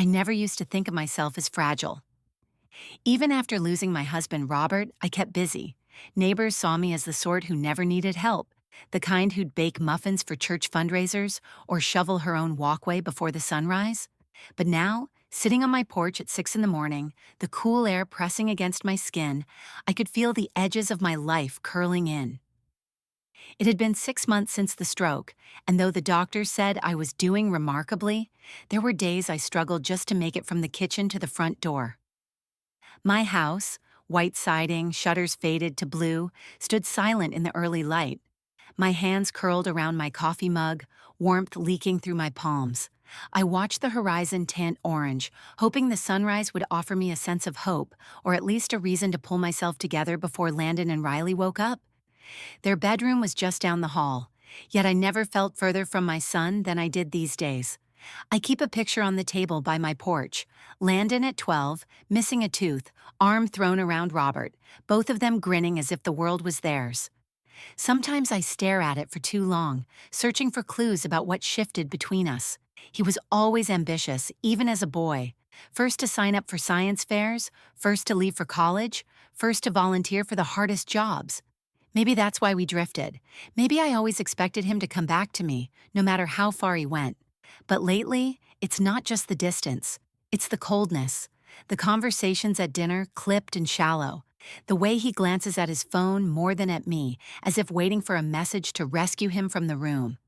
I never used to think of myself as fragile. Even after losing my husband, Robert, I kept busy. Neighbors saw me as the sort who never needed help, the kind who'd bake muffins for church fundraisers or shovel her own walkway before the sunrise. But now, sitting on my porch at 6 in the morning, the cool air pressing against my skin, I could feel the edges of my life curling in. It had been 6 months since the stroke, and though the doctor said I was doing remarkably, there were days I struggled just to make it from the kitchen to the front door. My house, white siding, shutters faded to blue, stood silent in the early light. My hands curled around my coffee mug, warmth leaking through my palms. I watched the horizon tint orange, hoping the sunrise would offer me a sense of hope, or at least a reason to pull myself together before Landon and Riley woke up. Their bedroom was just down the hall, yet I never felt further from my son than I did these days. I keep a picture on the table by my porch. Landon at 12, missing a tooth, arm thrown around Robert, both of them grinning as if the world was theirs. Sometimes I stare at it for too long, searching for clues about what shifted between us. He was always ambitious, even as a boy. First to sign up for science fairs, first to leave for college, first to volunteer for the hardest jobs. Maybe that's why we drifted. Maybe I always expected him to come back to me, no matter how far he went. But lately, it's not just the distance. It's the coldness. The conversations at dinner, clipped and shallow. The way he glances at his phone more than at me, as if waiting for a message to rescue him from the room.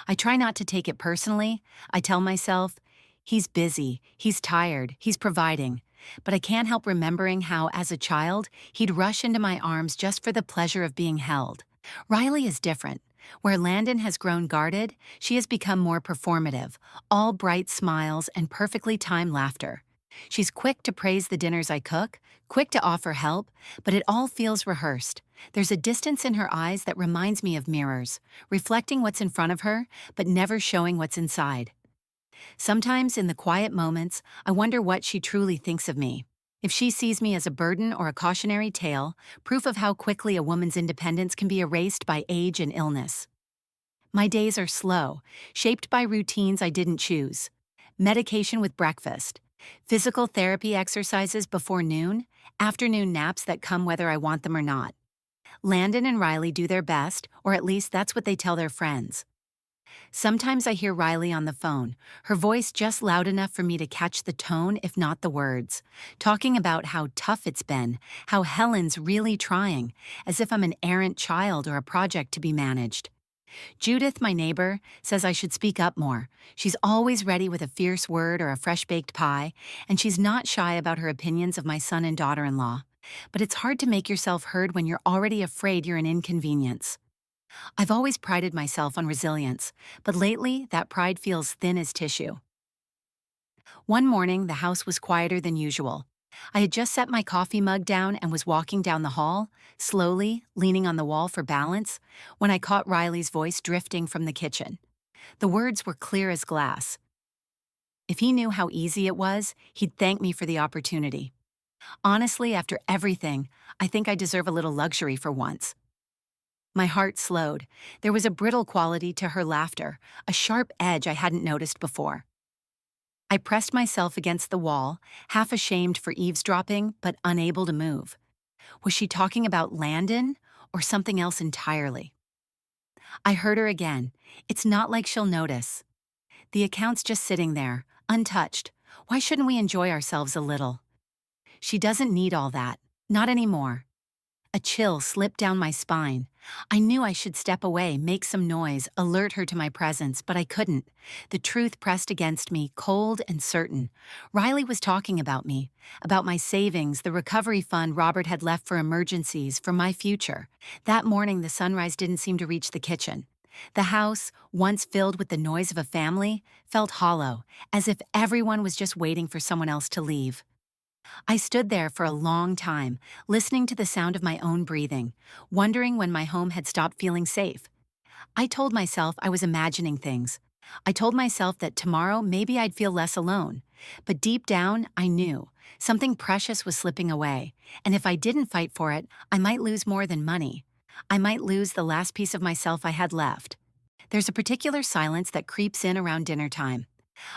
I try not to take it personally. I tell myself, he's busy, he's tired, he's providing. But I can't help remembering how, as a child, he'd rush into my arms just for the pleasure of being held. Riley is different. Where Landon has grown guarded, she has become more performative, all bright smiles and perfectly timed laughter. She's quick to praise the dinners I cook, quick to offer help, but it all feels rehearsed. There's a distance in her eyes that reminds me of mirrors, reflecting what's in front of her, but never showing what's inside. Sometimes in the quiet moments, I wonder what she truly thinks of me. If she sees me as a burden or a cautionary tale, proof of how quickly a woman's independence can be erased by age and illness. My days are slow, shaped by routines I didn't choose. Medication with breakfast, physical therapy exercises before noon, afternoon naps that come whether I want them or not. Landon and Riley do their best, or at least that's what they tell their friends. Sometimes I hear Riley on the phone, her voice just loud enough for me to catch the tone if not the words, talking about how tough it's been, how Helen's really trying, as if I'm an errant child or a project to be managed. Judith, my neighbor, says I should speak up more. She's always ready with a fierce word or a fresh-baked pie, and she's not shy about her opinions of my son and daughter-in-law. But it's hard to make yourself heard when you're already afraid you're an inconvenience. I've always prided myself on resilience, but lately that pride feels thin as tissue. One morning, the house was quieter than usual. I had just set my coffee mug down and was walking down the hall, slowly, leaning on the wall for balance, when I caught Riley's voice drifting from the kitchen. The words were clear as glass. If he knew how easy it was, he'd thank me for the opportunity. Honestly, after everything, I think I deserve a little luxury for once. My heart slowed. There was a brittle quality to her laughter, a sharp edge I hadn't noticed before. I pressed myself against the wall, half ashamed for eavesdropping, but unable to move. Was she talking about Landon or something else entirely? I heard her again. It's not like she'll notice. The account's just sitting there, untouched. Why shouldn't we enjoy ourselves a little? She doesn't need all that. Not anymore. A chill slipped down my spine. I knew I should step away, make some noise, alert her to my presence, but I couldn't. The truth pressed against me, cold and certain. Riley was talking about me, about my savings, the recovery fund Robert had left for emergencies, for my future. That morning, the sunrise didn't seem to reach the kitchen. The house, once filled with the noise of a family, felt hollow, as if everyone was just waiting for someone else to leave. I stood there for a long time, listening to the sound of my own breathing, wondering when my home had stopped feeling safe. I told myself I was imagining things. I told myself that tomorrow maybe I'd feel less alone. But deep down, I knew something precious was slipping away, and if I didn't fight for it, I might lose more than money. I might lose the last piece of myself I had left. There's a particular silence that creeps in around dinner time.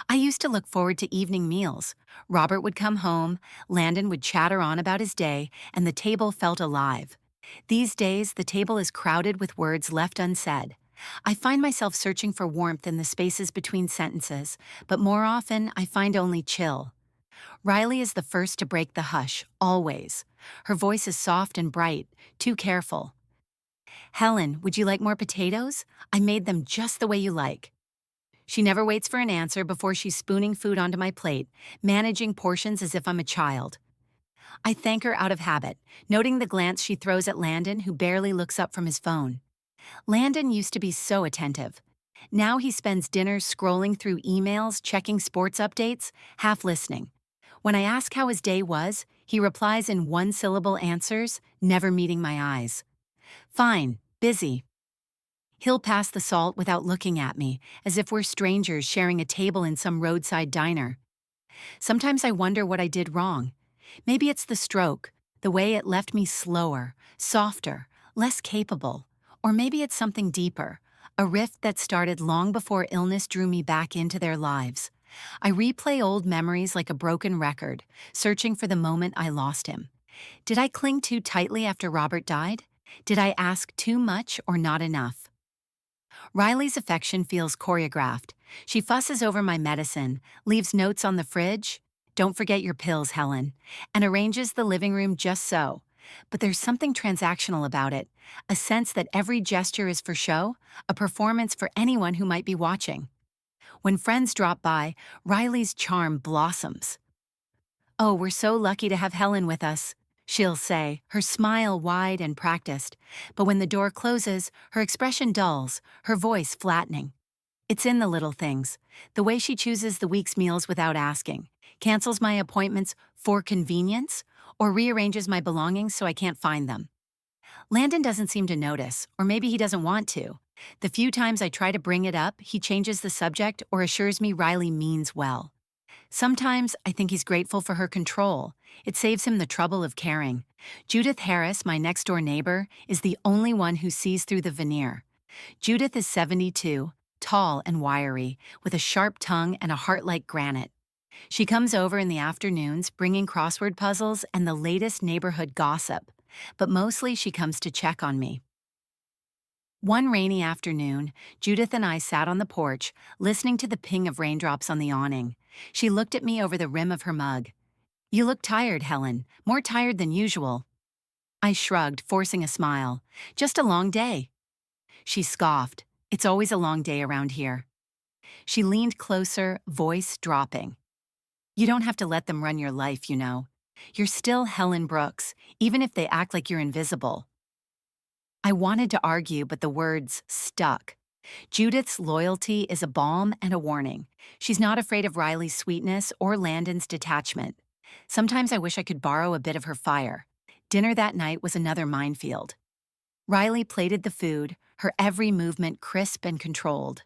I used to look forward to evening meals. Robert would come home, Landon would chatter on about his day, and the table felt alive. These days, the table is crowded with words left unsaid. I find myself searching for warmth in the spaces between sentences, but more often I find only chill. Riley is the first to break the hush, always. Her voice is soft and bright, too careful. Helen, would you like more potatoes? I made them just the way you like. She never waits for an answer before she's spooning food onto my plate, managing portions as if I'm a child. I thank her out of habit, noting the glance she throws at Landon, who barely looks up from his phone. Landon used to be so attentive. Now he spends dinners scrolling through emails, checking sports updates, half listening. When I ask how his day was, he replies in one-syllable answers, never meeting my eyes. Fine, busy. He'll pass the salt without looking at me, as if we're strangers sharing a table in some roadside diner. Sometimes I wonder what I did wrong. Maybe it's the stroke, the way it left me slower, softer, less capable. Or maybe it's something deeper, a rift that started long before illness drew me back into their lives. I replay old memories like a broken record, searching for the moment I lost him. Did I cling too tightly after Robert died? Did I ask too much or not enough? Riley's affection feels choreographed. She fusses over my medicine, leaves notes on the fridge, "Don't forget your pills, Helen," and arranges the living room just so. But there's something transactional about it, a sense that every gesture is for show, a performance for anyone who might be watching. When friends drop by, Riley's charm blossoms. "Oh, we're so lucky to have Helen with us," she'll say, her smile wide and practiced. But when the door closes, her expression dulls, her voice flattening. It's in the little things, the way she chooses the week's meals without asking, cancels my appointments for convenience, or rearranges my belongings so I can't find them. Landon doesn't seem to notice, or maybe he doesn't want to. The few times I try to bring it up, he changes the subject or assures me Riley means well. Sometimes I think he's grateful for her control. It saves him the trouble of caring. Judith Harris, my next-door neighbor, is the only one who sees through the veneer. Judith is 72, tall and wiry, with a sharp tongue and a heart like granite. She comes over in the afternoons, bringing crossword puzzles and the latest neighborhood gossip. But mostly she comes to check on me. One rainy afternoon, Judith and I sat on the porch, listening to the ping of raindrops on the awning. She looked at me over the rim of her mug. "You look tired, Helen, more tired than usual." I shrugged, forcing a smile. "Just a long day." She scoffed. "It's always a long day around here." She leaned closer, voice dropping. "You don't have to let them run your life, you know. You're still Helen Brooks, even if they act like you're invisible." I wanted to argue, but the words stuck. Judith's loyalty is a balm and a warning. She's not afraid of Riley's sweetness or Landon's detachment. Sometimes I wish I could borrow a bit of her fire. Dinner that night was another minefield. Riley plated the food, her every movement crisp and controlled.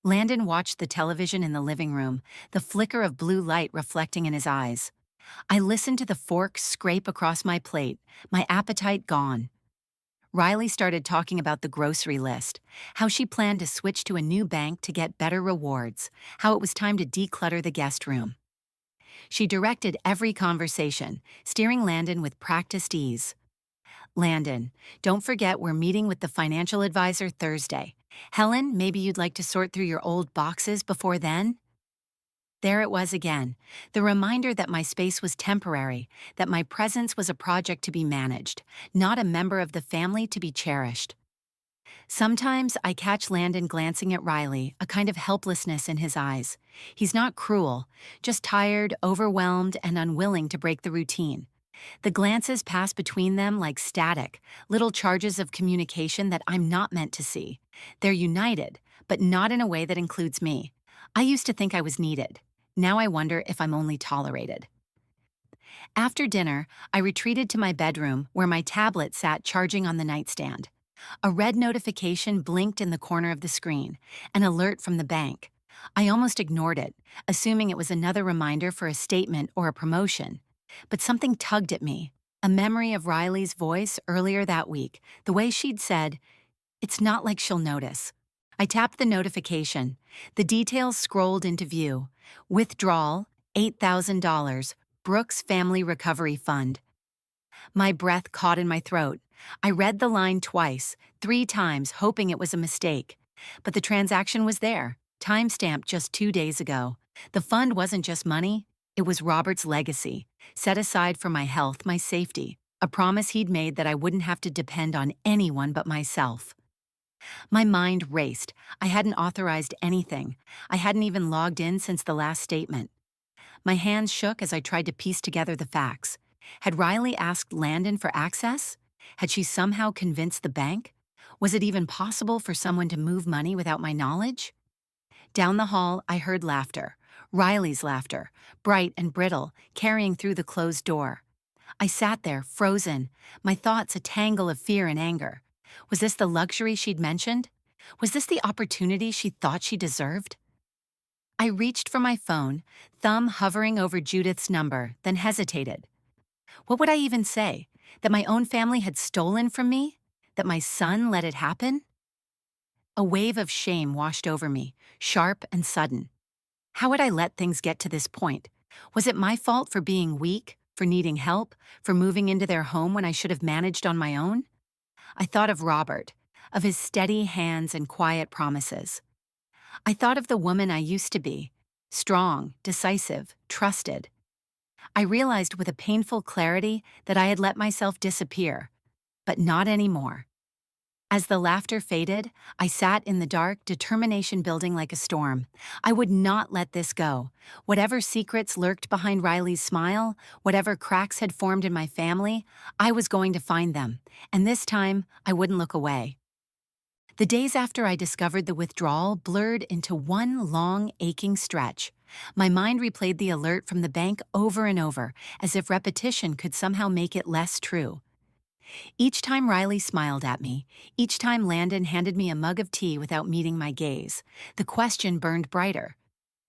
Landon watched the television in the living room, the flicker of blue light reflecting in his eyes. I listened to the fork scrape across my plate, my appetite gone. Riley started talking about the grocery list, how she planned to switch to a new bank to get better rewards, how it was time to declutter the guest room. She directed every conversation, steering Landon with practiced ease. "Landon, don't forget we're meeting with the financial advisor Thursday. Helen, maybe you'd like to sort through your old boxes before then?" There it was again, the reminder that my space was temporary, that my presence was a project to be managed, not a member of the family to be cherished. Sometimes I catch Landon glancing at Riley, a kind of helplessness in his eyes. He's not cruel, just tired, overwhelmed, and unwilling to break the routine. The glances pass between them like static, little charges of communication that I'm not meant to see. They're united, but not in a way that includes me. I used to think I was needed. Now I wonder if I'm only tolerated. After dinner, I retreated to my bedroom where my tablet sat charging on the nightstand. A red notification blinked in the corner of the screen, an alert from the bank. I almost ignored it, assuming it was another reminder for a statement or a promotion. But something tugged at me, a memory of Riley's voice earlier that week, the way she'd said, "It's not like she'll notice." I tapped the notification. The details scrolled into view. Withdrawal, $8,000, Brooks Family Recovery Fund. My breath caught in my throat. I read the line twice, 3 times, hoping it was a mistake. But the transaction was there, timestamped just 2 days ago. The fund wasn't just money, it was Robert's legacy, set aside for my health, my safety, a promise he'd made that I wouldn't have to depend on anyone but myself. My mind raced. I hadn't authorized anything. I hadn't even logged in since the last statement. My hands shook as I tried to piece together the facts. Had Riley asked Landon for access? Had she somehow convinced the bank? Was it even possible for someone to move money without my knowledge? Down the hall, I heard laughter. Riley's laughter, bright and brittle, carrying through the closed door. I sat there, frozen, my thoughts a tangle of fear and anger. Was this the luxury she'd mentioned? Was this the opportunity she thought she deserved? I reached for my phone, thumb hovering over Judith's number, then hesitated. What would I even say? That my own family had stolen from me? That my son let it happen? A wave of shame washed over me, sharp and sudden. How had I let things get to this point? Was it my fault for being weak, for needing help, for moving into their home when I should have managed on my own? I thought of Robert, of his steady hands and quiet promises. I thought of the woman I used to be, strong, decisive, trusted. I realized with a painful clarity that I had let myself disappear, but not anymore. As the laughter faded, I sat in the dark, determination building like a storm. I would not let this go. Whatever secrets lurked behind Riley's smile, whatever cracks had formed in my family, I was going to find them, and this time I wouldn't look away. The days after I discovered the withdrawal blurred into one long, aching stretch. My mind replayed the alert from the bank over and over, as if repetition could somehow make it less true. Each time Riley smiled at me, each time Landon handed me a mug of tea without meeting my gaze, the question burned brighter.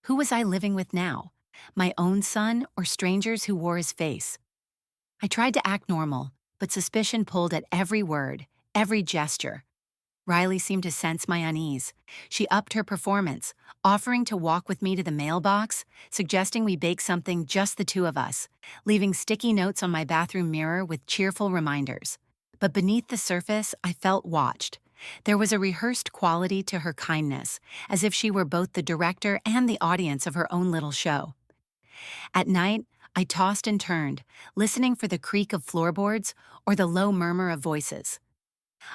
Who was I living with now? My own son or strangers who wore his face? I tried to act normal, but suspicion pulled at every word, every gesture. Riley seemed to sense my unease. She upped her performance, offering to walk with me to the mailbox, suggesting we bake something just the two of us, leaving sticky notes on my bathroom mirror with cheerful reminders. But beneath the surface, I felt watched. There was a rehearsed quality to her kindness, as if she were both the director and the audience of her own little show. At night, I tossed and turned, listening for the creak of floorboards or the low murmur of voices.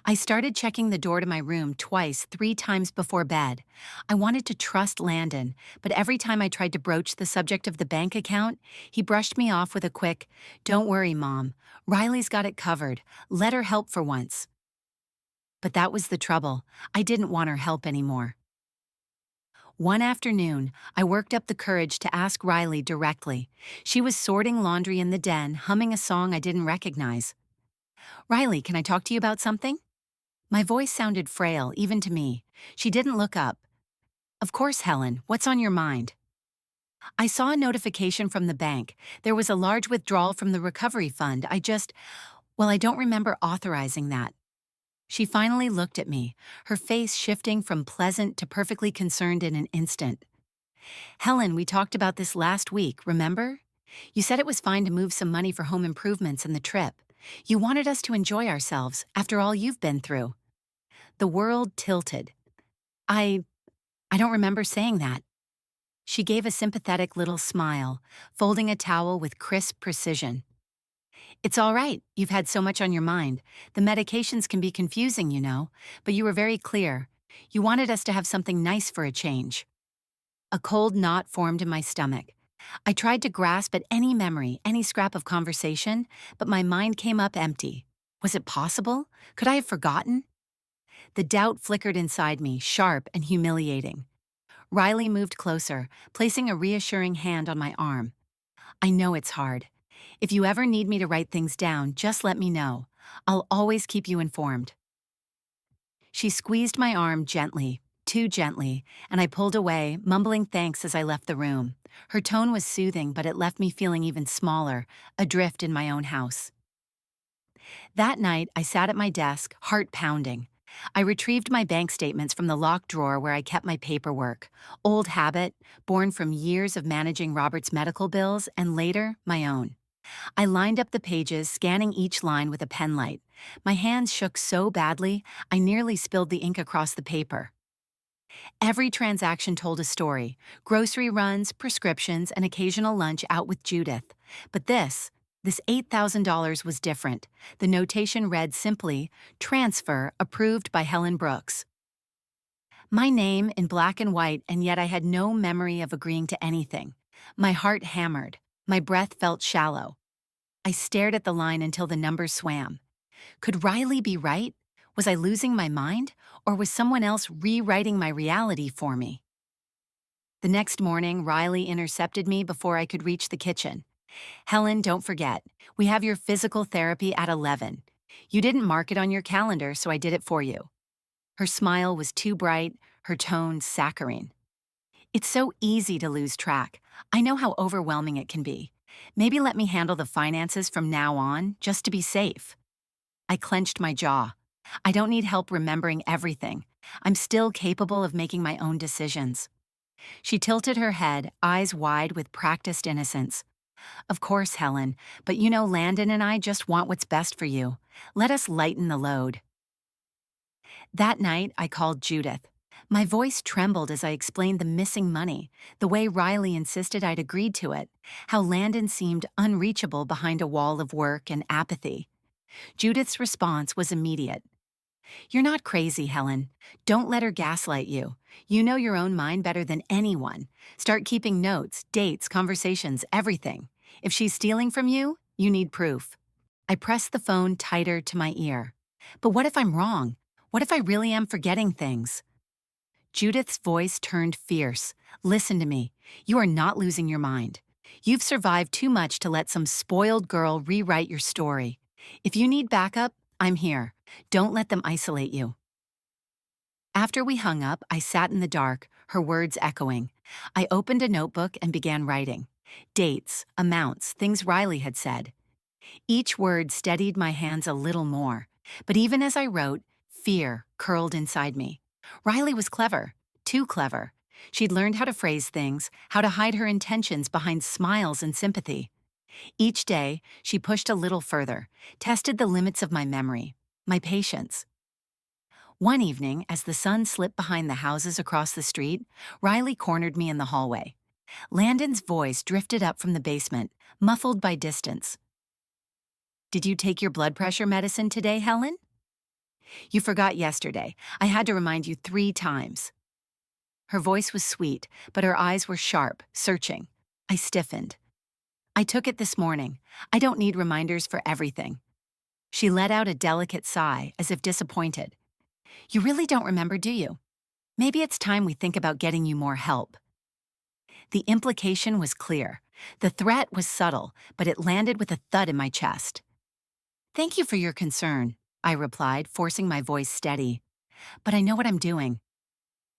I started checking the door to my room twice, 3 times before bed. I wanted to trust Landon, but every time I tried to broach the subject of the bank account, he brushed me off with a quick, "Don't worry, Mom. Riley's got it covered. Let her help for once." But that was the trouble. I didn't want her help anymore. One afternoon, I worked up the courage to ask Riley directly. She was sorting laundry in the den, humming a song I didn't recognize. "Riley, can I talk to you about something?" My voice sounded frail, even to me. She didn't look up. "Of course, Helen. What's on your mind?" "I saw a notification from the bank. There was a large withdrawal from the recovery fund. I don't remember authorizing that." She finally looked at me, her face shifting from pleasant to perfectly concerned in an instant. "Helen, we talked about this last week, remember? You said it was fine to move some money for home improvements and the trip. You wanted us to enjoy ourselves after all you've been through." The world tilted. I don't remember saying that." She gave a sympathetic little smile, folding a towel with crisp precision. "It's all right, you've had so much on your mind. The medications can be confusing, you know, but you were very clear. You wanted us to have something nice for a change." A cold knot formed in my stomach. I tried to grasp at any memory, any scrap of conversation, but my mind came up empty. Was it possible? Could I have forgotten? The doubt flickered inside me, sharp and humiliating. Riley moved closer, placing a reassuring hand on my arm. "I know it's hard. If you ever need me to write things down, just let me know. I'll always keep you informed." She squeezed my arm gently, too gently, and I pulled away, mumbling thanks as I left the room. Her tone was soothing, but it left me feeling even smaller, adrift in my own house. That night, I sat at my desk, heart pounding. I retrieved my bank statements from the locked drawer where I kept my paperwork. Old habit, born from years of managing Robert's medical bills and later, my own. I lined up the pages, scanning each line with a pen light. My hands shook so badly, I nearly spilled the ink across the paper. Every transaction told a story: grocery runs, prescriptions, an occasional lunch out with Judith. But this $8,000 was different. The notation read simply, "Transfer approved by Helen Brooks." My name in black and white, and yet I had no memory of agreeing to anything. My heart hammered. My breath felt shallow. I stared at the line until the numbers swam. Could Riley be right? Was I losing my mind? Or was someone else rewriting my reality for me? The next morning, Riley intercepted me before I could reach the kitchen. "Helen, don't forget, we have your physical therapy at 11. You didn't mark it on your calendar, so I did it for you." Her smile was too bright, her tone saccharine. "It's so easy to lose track. I know how overwhelming it can be. Maybe let me handle the finances from now on, just to be safe." I clenched my jaw. I don't need help remembering everything. I'm still capable of making my own decisions. She tilted her head, eyes wide with practiced innocence. "Of course, Helen, but you know Landon and I just want what's best for you. Let us lighten the load." That night, I called Judith. My voice trembled as I explained the missing money, the way Riley insisted I'd agreed to it, how Landon seemed unreachable behind a wall of work and apathy. Judith's response was immediate. "You're not crazy, Helen. Don't let her gaslight you. You know your own mind better than anyone. Start keeping notes, dates, conversations, everything. If she's stealing from you, you need proof." I pressed the phone tighter to my ear. But what if I'm wrong? What if I really am forgetting things? Judith's voice turned fierce. "Listen to me. You are not losing your mind. You've survived too much to let some spoiled girl rewrite your story. If you need backup, I'm here. Don't let them isolate you." After we hung up, I sat in the dark, her words echoing. I opened a notebook and began writing. Dates, amounts, things Riley had said. Each word steadied my hands a little more. But even as I wrote, fear curled inside me. Riley was clever, too clever. She'd learned how to phrase things, how to hide her intentions behind smiles and sympathy. Each day, she pushed a little further, tested the limits of my memory, my patience. One evening, as the sun slipped behind the houses across the street, Riley cornered me in the hallway. Landon's voice drifted up from the basement, muffled by distance. "Did you take your blood pressure medicine today, Helen?" "You forgot yesterday. I had to remind you 3 times." Her voice was sweet, but her eyes were sharp, searching. I stiffened. "I took it this morning. I don't need reminders for everything." She let out a delicate sigh, as if disappointed. "You really don't remember, do you? Maybe it's time we think about getting you more help." The implication was clear. The threat was subtle, but it landed with a thud in my chest. "Thank you for your concern," I replied, forcing my voice steady. "But I know what I'm doing."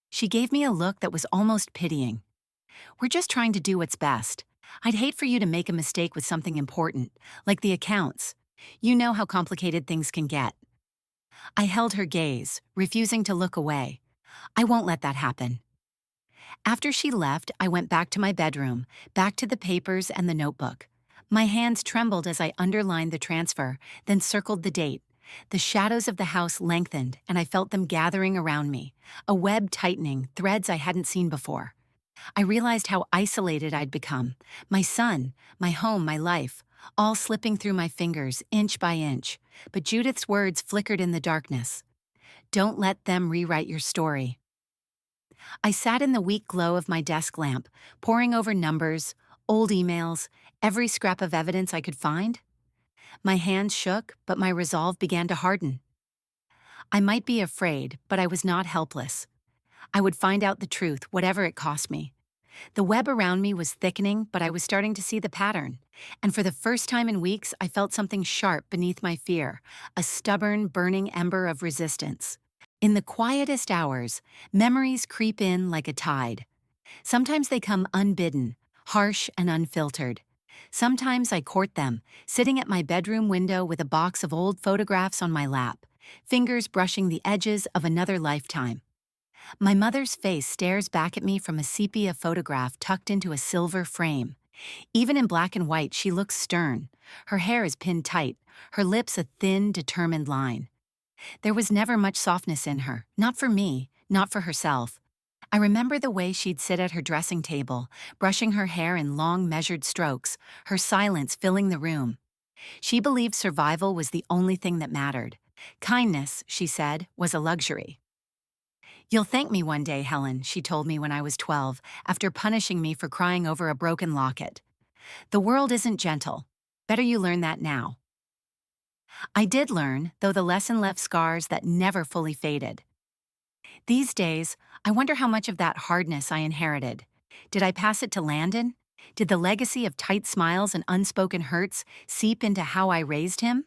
She gave me a look that was almost pitying. "We're just trying to do what's best. I'd hate for you to make a mistake with something important, like the accounts. You know how complicated things can get." I held her gaze, refusing to look away. "I won't let that happen." After she left, I went back to my bedroom, back to the papers and the notebook. My hands trembled as I underlined the transfer, then circled the date. The shadows of the house lengthened, and I felt them gathering around me, a web tightening, threads I hadn't seen before. I realized how isolated I'd become. My son, my home, my life, all slipping through my fingers, inch by inch. But Judith's words flickered in the darkness. "Don't let them rewrite your story." I sat in the weak glow of my desk lamp, poring over numbers, old emails, every scrap of evidence I could find. My hands shook, but my resolve began to harden. I might be afraid, but I was not helpless. I would find out the truth, whatever it cost me. The web around me was thickening, but I was starting to see the pattern. And for the first time in weeks, I felt something sharp beneath my fear, a stubborn, burning ember of resistance. In the quietest hours, memories creep in like a tide. Sometimes they come unbidden, harsh and unfiltered. Sometimes I court them, sitting at my bedroom window with a box of old photographs on my lap. fingers brushing the edges of another lifetime. My mother's face stares back at me from a sepia photograph tucked into a silver frame. Even in black and white, she looks stern. Her hair is pinned tight, her lips a thin, determined line. There was never much softness in her, not for me, not for herself. I remember the way she'd sit at her dressing table, brushing her hair in long, measured strokes, her silence filling the room. She believed survival was the only thing that mattered. Kindness, she said, was a luxury. "You'll thank me one day, Helen," she told me when I was 12, after punishing me for crying over a broken locket. "The world isn't gentle. Better you learn that now." I did learn, though the lesson left scars that never fully faded. These days, I wonder how much of that hardness I inherited. Did I pass it to Landon? Did the legacy of tight smiles and unspoken hurts seep into how I raised him?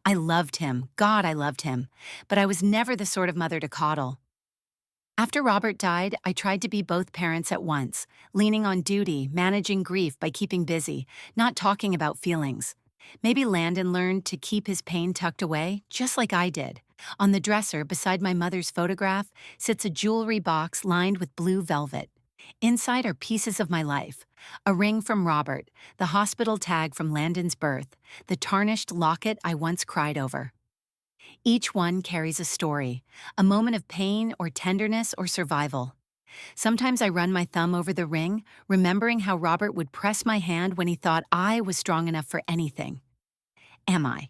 I loved him, God, I loved him, but I was never the sort of mother to coddle. After Robert died, I tried to be both parents at once, leaning on duty, managing grief by keeping busy, not talking about feelings. Maybe Landon learned to keep his pain tucked away, just like I did. On the dresser beside my mother's photograph sits a jewelry box lined with blue velvet. Inside are pieces of my life: a ring from Robert, the hospital tag from Landon's birth, the tarnished locket I once cried over. Each one carries a story, a moment of pain or tenderness or survival. Sometimes I run my thumb over the ring, remembering how Robert would press my hand when he thought I was strong enough for anything. Am I?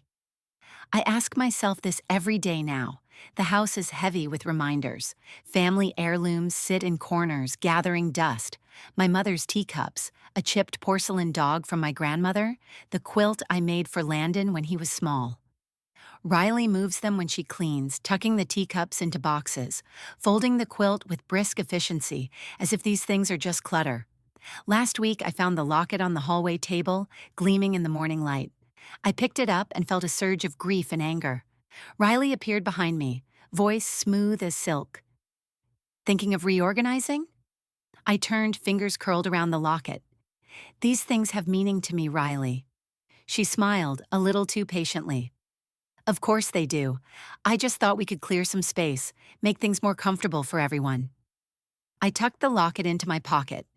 I ask myself this every day now. The house is heavy with reminders. Family heirlooms sit in corners, gathering dust. My mother's teacups, a chipped porcelain dog from my grandmother, the quilt I made for Landon when he was small. Riley moves them when she cleans, tucking the teacups into boxes, folding the quilt with brisk efficiency, as if these things are just clutter. Last week, I found the locket on the hallway table, gleaming in the morning light. I picked it up and felt a surge of grief and anger. Riley appeared behind me, voice smooth as silk. "Thinking of reorganizing?" I turned, fingers curled around the locket. "These things have meaning to me, Riley." She smiled, a little too patiently. "Of course they do. I just thought we could clear some space, make things more comfortable for everyone." I tucked the locket into my pocket.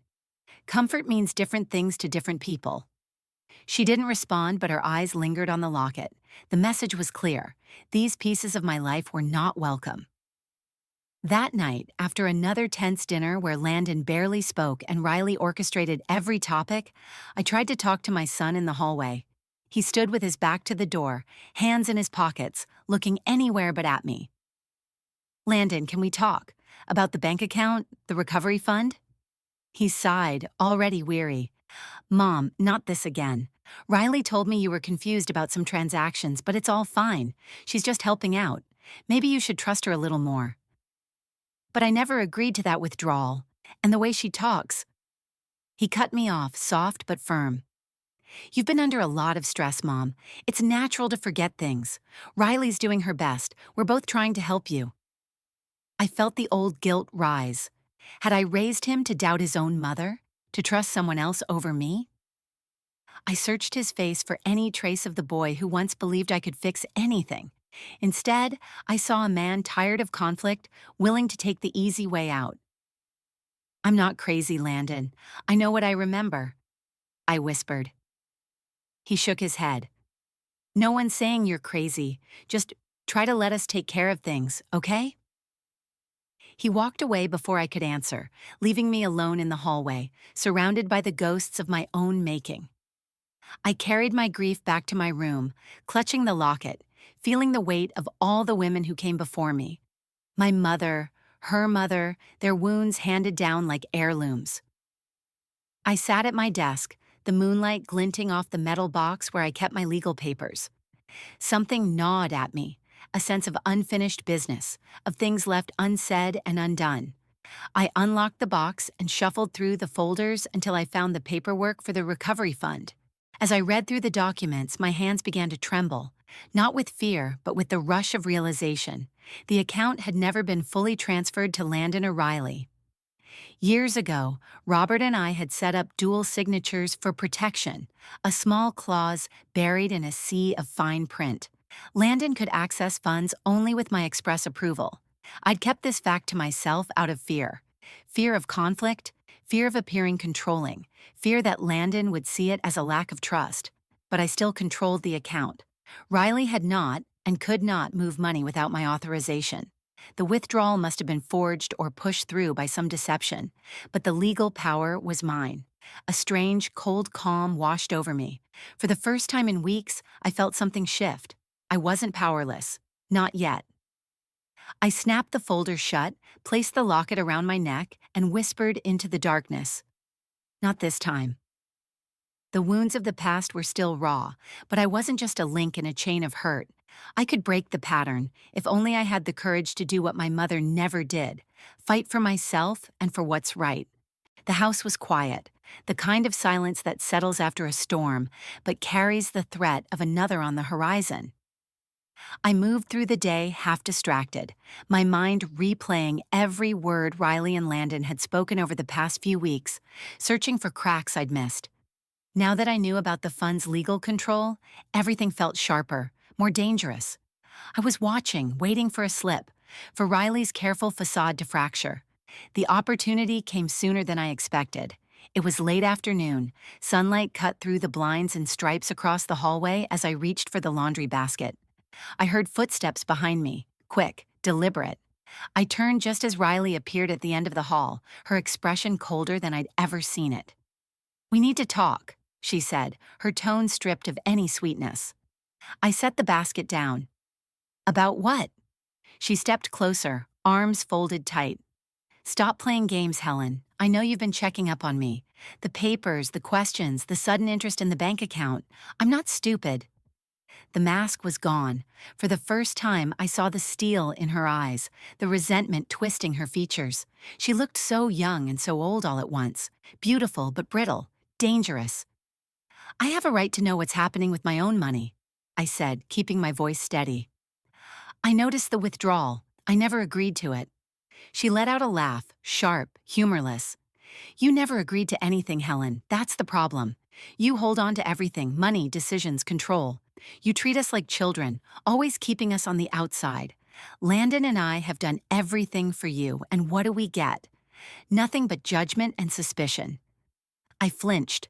Comfort means different things to different people. She didn't respond, but her eyes lingered on the locket. The message was clear. These pieces of my life were not welcome. That night, after another tense dinner where Landon barely spoke and Riley orchestrated every topic, I tried to talk to my son in the hallway. He stood with his back to the door, hands in his pockets, looking anywhere but at me. "Landon, can we talk? About the bank account, the recovery fund?" He sighed, already weary. "Mom, not this again. Riley told me you were confused about some transactions, but it's all fine. She's just helping out. Maybe you should trust her a little more." But I never agreed to that withdrawal. And the way she talks. He cut me off, soft but firm. "You've been under a lot of stress, Mom. It's natural to forget things. Riley's doing her best. We're both trying to help you." I felt the old guilt rise. Had I raised him to doubt his own mother? To trust someone else over me? I searched his face for any trace of the boy who once believed I could fix anything. Instead, I saw a man tired of conflict, willing to take the easy way out. "I'm not crazy, Landon. I know what I remember," I whispered. He shook his head. "No one's saying you're crazy. Just try to let us take care of things, okay?" He walked away before I could answer, leaving me alone in the hallway, surrounded by the ghosts of my own making. I carried my grief back to my room, clutching the locket, feeling the weight of all the women who came before me. My mother, her mother, their wounds handed down like heirlooms. I sat at my desk, the moonlight glinting off the metal box where I kept my legal papers. Something gnawed at me, a sense of unfinished business, of things left unsaid and undone. I unlocked the box and shuffled through the folders until I found the paperwork for the recovery fund. As I read through the documents, my hands began to tremble, not with fear, but with the rush of realization. The account had never been fully transferred to Landon or Riley. Years ago, Robert and I had set up dual signatures for protection, a small clause buried in a sea of fine print. Landon could access funds only with my express approval. I'd kept this fact to myself out of fear. Fear of conflict, fear of appearing controlling, fear that Landon would see it as a lack of trust. But I still controlled the account. Riley had not and could not move money without my authorization. The withdrawal must have been forged or pushed through by some deception, but the legal power was mine. A strange, cold calm washed over me. For the first time in weeks, I felt something shift. I wasn't powerless. Not yet. I snapped the folder shut, placed the locket around my neck, and whispered into the darkness. Not this time. The wounds of the past were still raw, but I wasn't just a link in a chain of hurt. I could break the pattern, if only I had the courage to do what my mother never did, fight for myself and for what's right. The house was quiet, the kind of silence that settles after a storm, but carries the threat of another on the horizon. I moved through the day half distracted, my mind replaying every word Riley and Landon had spoken over the past few weeks, searching for cracks I'd missed. Now that I knew about the fund's legal control, everything felt sharper, more dangerous. I was watching, waiting for a slip, for Riley's careful facade to fracture. The opportunity came sooner than I expected. It was late afternoon. Sunlight cut through the blinds and stripes across the hallway as I reached for the laundry basket. I heard footsteps behind me, quick, deliberate. I turned just as Riley appeared at the end of the hall, her expression colder than I'd ever seen it. "We need to talk," she said, her tone stripped of any sweetness. I set the basket down. "About what?" She stepped closer, arms folded tight. "Stop playing games, Helen. I know you've been checking up on me. The papers, the questions, the sudden interest in the bank account. I'm not stupid." The mask was gone. For the first time, I saw the steel in her eyes, the resentment twisting her features. She looked so young and so old all at once, beautiful but brittle, dangerous. "I have a right to know what's happening with my own money," I said, keeping my voice steady. "I noticed the withdrawal. I never agreed to it." She let out a laugh, sharp, humorless. "You never agreed to anything, Helen. That's the problem. You hold on to everything: money, decisions, control. You treat us like children, always keeping us on the outside. Landon and I have done everything for you, and what do we get? Nothing but judgment and suspicion." I flinched.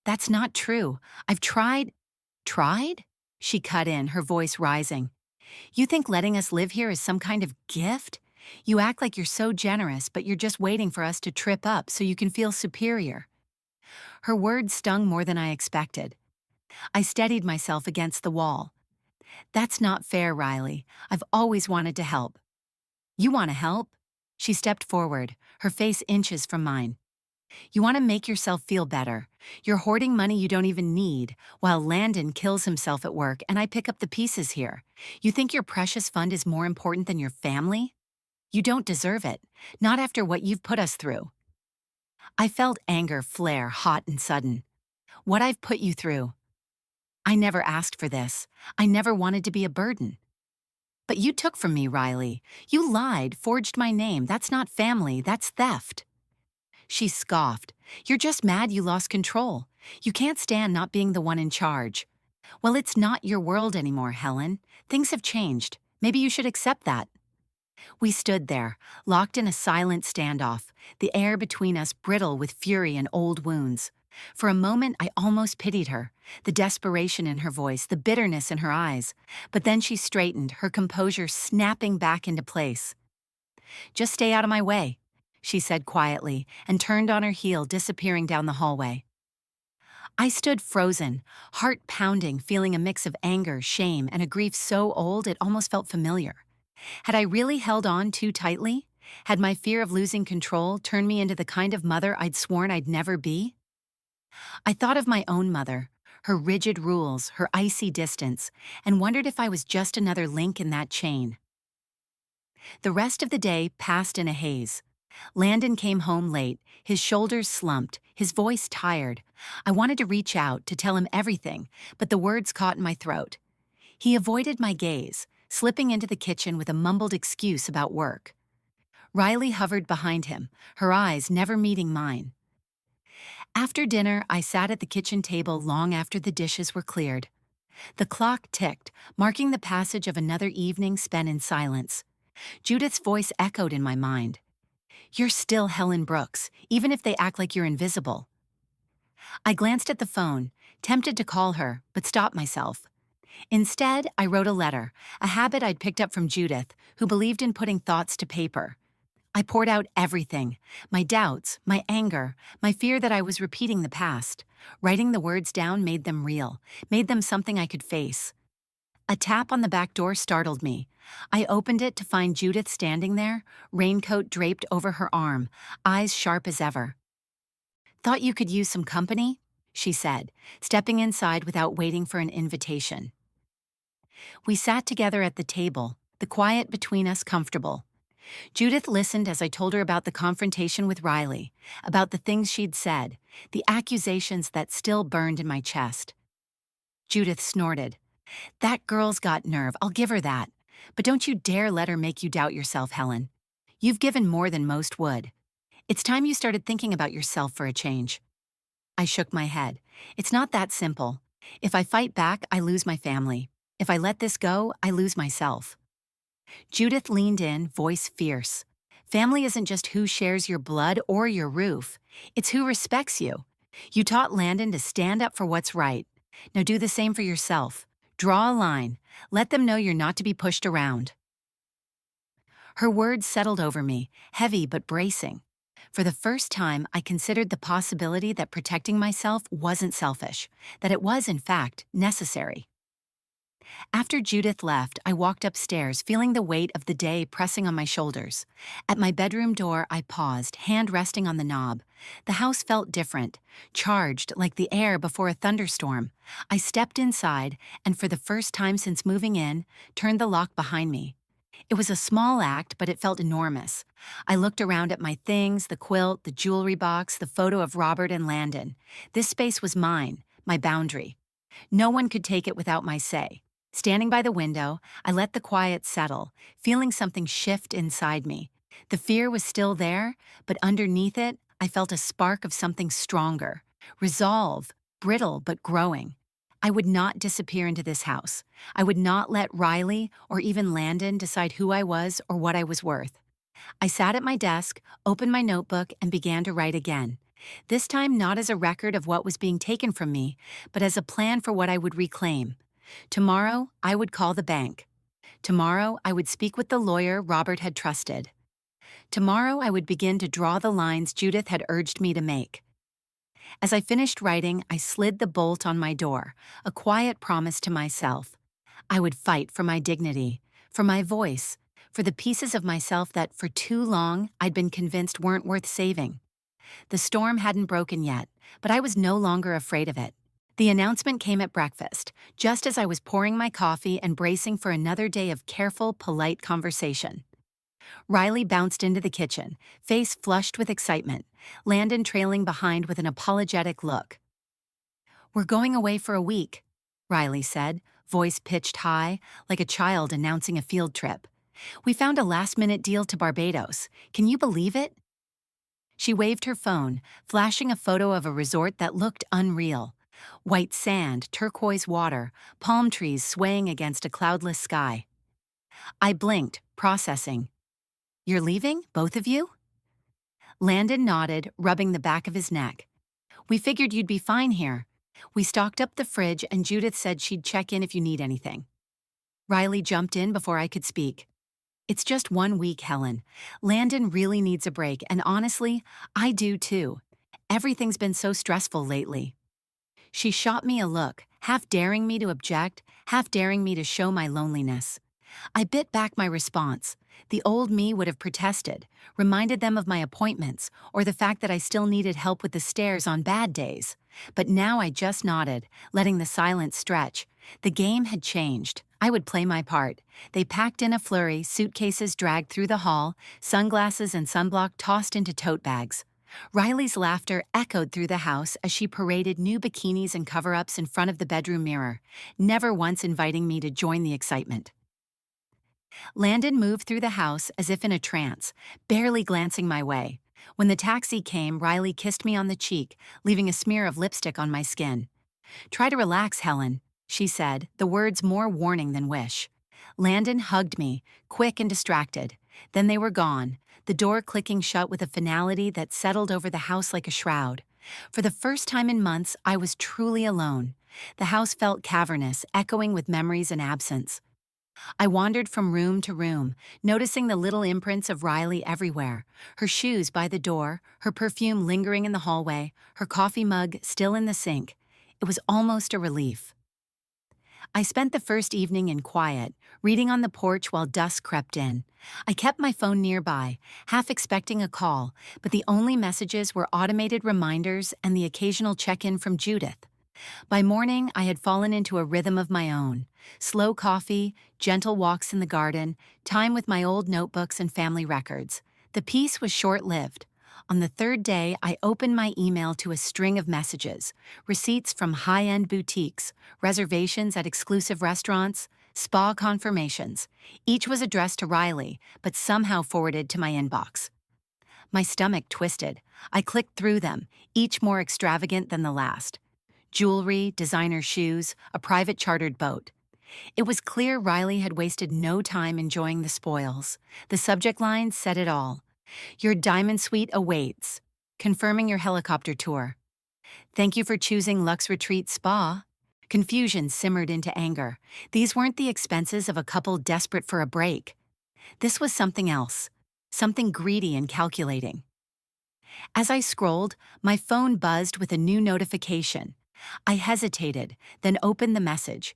"That's not true. I've tried." "Tried?" She cut in, her voice rising. "You think letting us live here is some kind of gift? You act like you're so generous, but you're just waiting for us to trip up so you can feel superior." Her words stung more than I expected. I steadied myself against the wall. "That's not fair, Riley. I've always wanted to help." "You want to help?" She stepped forward, her face inches from mine. "You want to make yourself feel better. You're hoarding money you don't even need, while Landon kills himself at work and I pick up the pieces here. You think your precious fund is more important than your family? You don't deserve it, not after what you've put us through." I felt anger flare hot and sudden. "What I've put you through. I never asked for this. I never wanted to be a burden." "But you took from me, Riley. You lied, forged my name. That's not family, that's theft." She scoffed. "You're just mad you lost control. You can't stand not being the one in charge." "Well, it's not your world anymore, Helen. Things have changed. Maybe you should accept that." We stood there, locked in a silent standoff, the air between us brittle with fury and old wounds. For a moment, I almost pitied her, the desperation in her voice, the bitterness in her eyes. But then she straightened, her composure snapping back into place. "Just stay out of my way," she said quietly, and turned on her heel, disappearing down the hallway. I stood frozen, heart pounding, feeling a mix of anger, shame, and a grief so old it almost felt familiar. Had I really held on too tightly? Had my fear of losing control turned me into the kind of mother I'd sworn I'd never be? I thought of my own mother, her rigid rules, her icy distance, and wondered if I was just another link in that chain. The rest of the day passed in a haze. Landon came home late, his shoulders slumped, his voice tired. I wanted to reach out, to tell him everything, but the words caught in my throat. He avoided my gaze, slipping into the kitchen with a mumbled excuse about work. Riley hovered behind him, her eyes never meeting mine. After dinner, I sat at the kitchen table long after the dishes were cleared. The clock ticked, marking the passage of another evening spent in silence. Judith's voice echoed in my mind. You're still Helen Brooks, even if they act like you're invisible. I glanced at the phone, tempted to call her, but stopped myself. Instead, I wrote a letter, a habit I'd picked up from Judith, who believed in putting thoughts to paper. I poured out everything, my doubts, my anger, my fear that I was repeating the past. Writing the words down made them real, made them something I could face. A tap on the back door startled me. I opened it to find Judith standing there, raincoat draped over her arm, eyes sharp as ever. "Thought you could use some company?" she said, stepping inside without waiting for an invitation. We sat together at the table, the quiet between us comfortable. Judith listened as I told her about the confrontation with Riley, about the things she'd said, the accusations that still burned in my chest. Judith snorted. "That girl's got nerve, I'll give her that. But don't you dare let her make you doubt yourself, Helen. You've given more than most would. It's time you started thinking about yourself for a change." I shook my head. It's not that simple. If I fight back, I lose my family. If I let this go, I lose myself. Judith leaned in, voice fierce. Family isn't just who shares your blood or your roof. It's who respects you. You taught Landon to stand up for what's right. Now do the same for yourself. Draw a line. Let them know you're not to be pushed around. Her words settled over me, heavy but bracing. For the first time, I considered the possibility that protecting myself wasn't selfish, that it was, in fact, necessary. After Judith left, I walked upstairs, feeling the weight of the day pressing on my shoulders. At my bedroom door, I paused, hand resting on the knob. The house felt different, charged like the air before a thunderstorm. I stepped inside, and for the first time since moving in, turned the lock behind me. It was a small act, but it felt enormous. I looked around at my things, the quilt, the jewelry box, the photo of Robert and Landon. This space was mine, my boundary. No one could take it without my say. Standing by the window, I let the quiet settle, feeling something shift inside me. The fear was still there, but underneath it, I felt a spark of something stronger. Resolve, brittle but growing. I would not disappear into this house. I would not let Riley or even Landon decide who I was or what I was worth. I sat at my desk, opened my notebook, and began to write again. This time not as a record of what was being taken from me, but as a plan for what I would reclaim. Tomorrow, I would call the bank. Tomorrow, I would speak with the lawyer Robert had trusted. Tomorrow, I would begin to draw the lines Judith had urged me to make. As I finished writing, I slid the bolt on my door, a quiet promise to myself. I would fight for my dignity, for my voice, for the pieces of myself that for too long I'd been convinced weren't worth saving. The storm hadn't broken yet, but I was no longer afraid of it. The announcement came at breakfast, just as I was pouring my coffee and bracing for another day of careful, polite conversation. Riley bounced into the kitchen, face flushed with excitement, Landon trailing behind with an apologetic look. "We're going away for a week," Riley said, voice pitched high, like a child announcing a field trip. "We found a last-minute deal to Barbados. Can you believe it?" She waved her phone, flashing a photo of a resort that looked unreal. White sand, turquoise water, palm trees swaying against a cloudless sky. I blinked, processing. "You're leaving, both of you?" Landon nodded, rubbing the back of his neck. "We figured you'd be fine here. We stocked up the fridge and Judith said she'd check in if you need anything." Riley jumped in before I could speak. "It's just 1 week, Helen. Landon really needs a break, and honestly, I do too. Everything's been so stressful lately." She shot me a look, half daring me to object, half daring me to show my loneliness. I bit back my response. The old me would have protested, reminded them of my appointments, or the fact that I still needed help with the stairs on bad days. But now I just nodded, letting the silence stretch. The game had changed. I would play my part. They packed in a flurry, suitcases dragged through the hall, sunglasses and sunblock tossed into tote bags. Riley's laughter echoed through the house as she paraded new bikinis and cover-ups in front of the bedroom mirror, never once inviting me to join the excitement. Landon moved through the house as if in a trance, barely glancing my way. When the taxi came, Riley kissed me on the cheek, leaving a smear of lipstick on my skin. "Try to relax, Helen." she said, the words more warning than wish. Landon hugged me, quick and distracted. Then they were gone, the door clicking shut with a finality that settled over the house like a shroud. For the first time in months, I was truly alone. The house felt cavernous, echoing with memories and absence. I wandered from room to room, noticing the little imprints of Riley everywhere. Her shoes by the door, her perfume lingering in the hallway, her coffee mug still in the sink. It was almost a relief. I spent the first evening in quiet, reading on the porch while dusk crept in. I kept my phone nearby, half expecting a call, but the only messages were automated reminders and the occasional check-in from Judith. By morning, I had fallen into a rhythm of my own. Slow coffee, gentle walks in the garden, time with my old notebooks and family records. The peace was short-lived. On the third day, I opened my email to a string of messages, receipts from high-end boutiques, reservations at exclusive restaurants, spa confirmations. Each was addressed to Riley, but somehow forwarded to my inbox. My stomach twisted. I clicked through them, each more extravagant than the last. Jewelry, designer shoes, a private chartered boat. It was clear Riley had wasted no time enjoying the spoils. The subject line said it all. Your diamond suite awaits. Confirming your helicopter tour. Thank you for choosing Lux Retreat Spa. Confusion simmered into anger. These weren't the expenses of a couple desperate for a break. This was something else. Something greedy and calculating. As I scrolled, my phone buzzed with a new notification. I hesitated, then opened the message.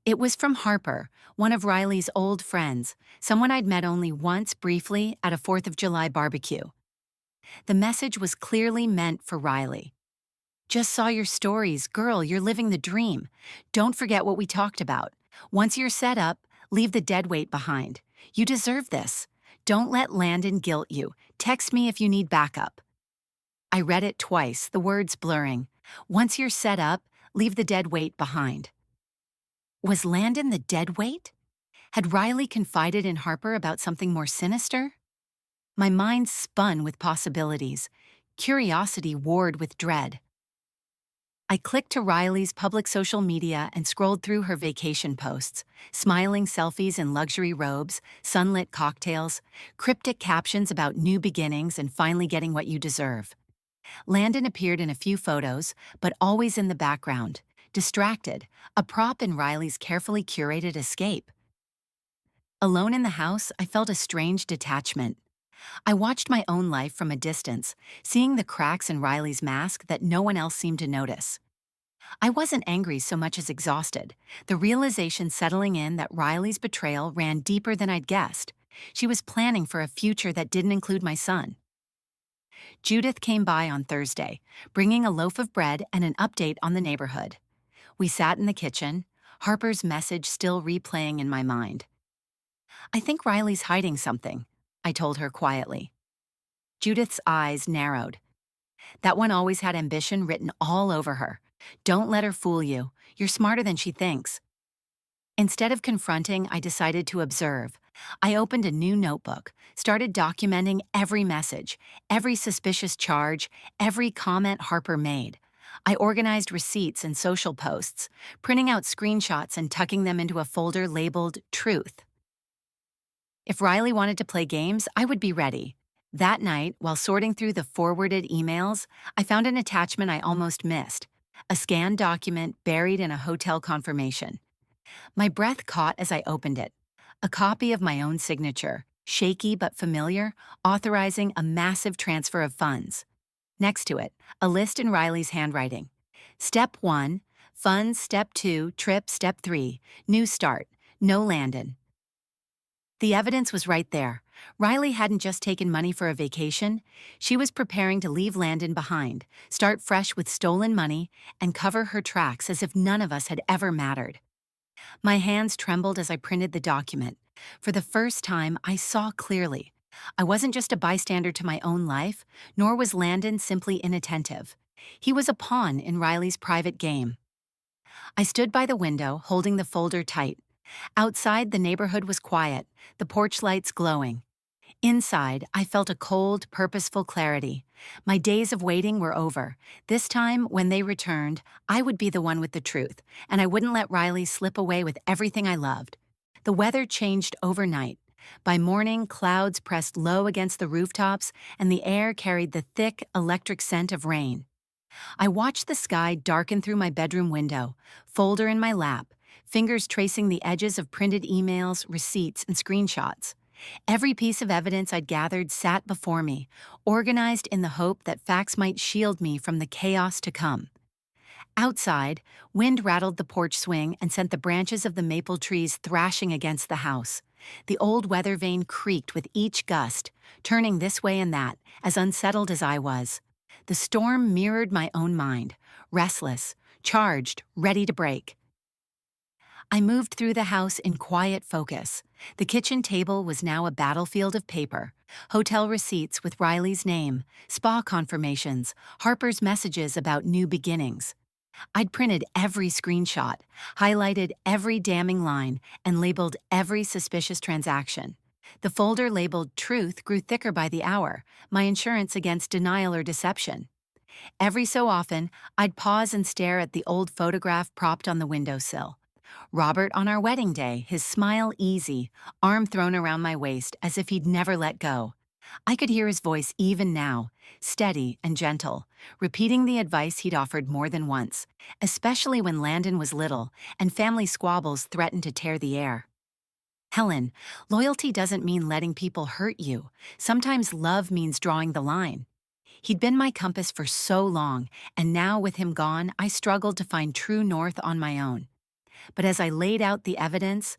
It was from Harper, one of Riley's old friends, someone I'd met only once briefly at a 4th of July barbecue. The message was clearly meant for Riley. Just saw your stories, girl, you're living the dream. Don't forget what we talked about. Once you're set up, leave the deadweight behind. You deserve this. Don't let Landon guilt you. Text me if you need backup. I read it twice, the words blurring. Once you're set up, leave the dead weight behind. Was Landon the dead weight? Had Riley confided in Harper about something more sinister? My mind spun with possibilities. Curiosity warred with dread. I clicked to Riley's public social media and scrolled through her vacation posts, smiling selfies in luxury robes, sunlit cocktails, cryptic captions about new beginnings and finally getting what you deserve. Landon appeared in a few photos, but always in the background, distracted, a prop in Riley's carefully curated escape. Alone in the house, I felt a strange detachment. I watched my own life from a distance, seeing the cracks in Riley's mask that no one else seemed to notice. I wasn't angry so much as exhausted, the realization settling in that Riley's betrayal ran deeper than I'd guessed. She was planning for a future that didn't include my son. Judith came by on Thursday, bringing a loaf of bread and an update on the neighborhood. We sat in the kitchen, Harper's message still replaying in my mind. I think Riley's hiding something, I told her quietly. Judith's eyes narrowed. That one always had ambition written all over her. Don't let her fool you. You're smarter than she thinks. Instead of confronting, I decided to observe. I opened a new notebook, started documenting every message, every suspicious charge, every comment Harper made. I organized receipts and social posts, printing out screenshots and tucking them into a folder labeled Truth. If Riley wanted to play games, I would be ready. That night, while sorting through the forwarded emails, I found an attachment I almost missed, a scanned document buried in a hotel confirmation. My breath caught as I opened it. A copy of my own signature, shaky but familiar, authorizing a massive transfer of funds. Next to it, a list in Riley's handwriting. Step 1, funds. Step 2, trip. Step 3, new start, no Landon. The evidence was right there. Riley hadn't just taken money for a vacation. She was preparing to leave Landon behind, start fresh with stolen money, and cover her tracks as if none of us had ever mattered. My hands trembled as I printed the document. For the first time, I saw clearly. I wasn't just a bystander to my own life, nor was Landon simply inattentive. He was a pawn in Riley's private game. I stood by the window, holding the folder tight. Outside, the neighborhood was quiet, the porch lights glowing. Inside, I felt a cold, purposeful clarity. My days of waiting were over. This time, when they returned, I would be the one with the truth, and I wouldn't let Riley slip away with everything I loved. The weather changed overnight. By morning, clouds pressed low against the rooftops, and the air carried the thick, electric scent of rain. I watched the sky darken through my bedroom window, folder in my lap, fingers tracing the edges of printed emails, receipts, and screenshots. Every piece of evidence I'd gathered sat before me, organized in the hope that facts might shield me from the chaos to come. Outside, wind rattled the porch swing and sent the branches of the maple trees thrashing against the house. The old weather vane creaked with each gust, turning this way and that, as unsettled as I was. The storm mirrored my own mind, restless, charged, ready to break. I moved through the house in quiet focus. The kitchen table was now a battlefield of paper. Hotel receipts with Riley's name, spa confirmations, Harper's messages about new beginnings. I'd printed every screenshot, highlighted every damning line, and labeled every suspicious transaction. The folder labeled Truth grew thicker by the hour, my insurance against denial or deception. Every so often, I'd pause and stare at the old photograph propped on the windowsill. Robert on our wedding day, his smile easy, arm thrown around my waist as if he'd never let go. I could hear his voice even now, steady and gentle, repeating the advice he'd offered more than once, especially when Landon was little and family squabbles threatened to tear the air. Helen, loyalty doesn't mean letting people hurt you. Sometimes love means drawing the line. He'd been my compass for so long, and now with him gone, I struggled to find true north on my own. But as I laid out the evidence,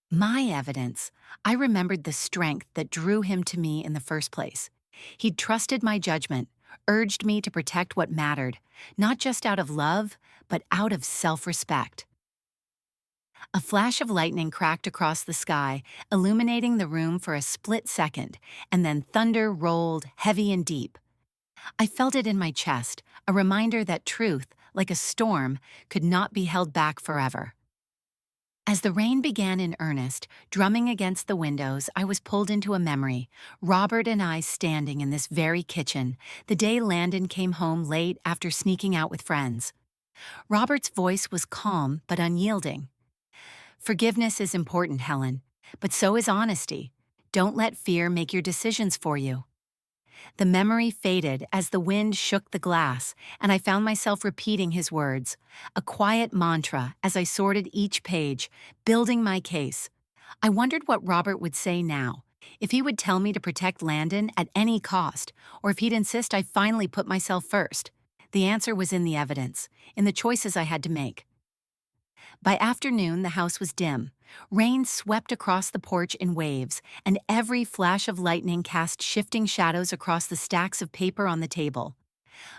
my evidence, I remembered the strength that drew him to me in the first place. He'd trusted my judgment, urged me to protect what mattered, not just out of love, but out of self-respect. A flash of lightning cracked across the sky, illuminating the room for a split second, and then thunder rolled, heavy and deep. I felt it in my chest, a reminder that truth, like a storm, could not be held back forever. As the rain began in earnest, drumming against the windows, I was pulled into a memory. Robert and I standing in this very kitchen, the day Landon came home late after sneaking out with friends. Robert's voice was calm but unyielding. Forgiveness is important, Helen, but so is honesty. Don't let fear make your decisions for you. The memory faded as the wind shook the glass, and I found myself repeating his words, a quiet mantra as I sorted each page, building my case. I wondered what Robert would say now, if he would tell me to protect Landon at any cost, or if he'd insist I finally put myself first. The answer was in the evidence, in the choices I had to make. By afternoon, the house was dim. Rain swept across the porch in waves, and every flash of lightning cast shifting shadows across the stacks of paper on the table.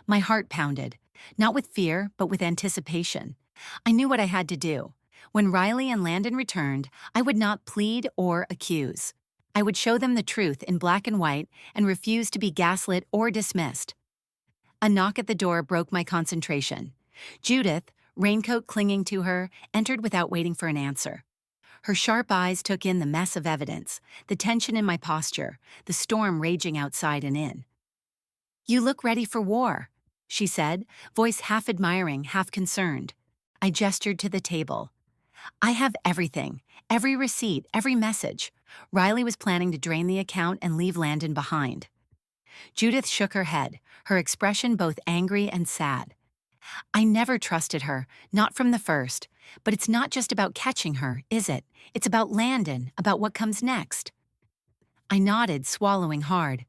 My heart pounded, not with fear, but with anticipation. I knew what I had to do. When Riley and Landon returned, I would not plead or accuse. I would show them the truth in black and white and refuse to be gaslit or dismissed. A knock at the door broke my concentration. Judith, raincoat clinging to her, entered without waiting for an answer. Her sharp eyes took in the mess of evidence, the tension in my posture, the storm raging outside and in. "You look ready for war," she said, voice half admiring, half concerned. I gestured to the table. "I have everything, every receipt, every message." Riley was planning to drain the account and leave Landon behind. Judith shook her head, her expression both angry and sad. "I never trusted her, not from the first. But it's not just about catching her, is it? It's about Landon, about what comes next." I nodded, swallowing hard.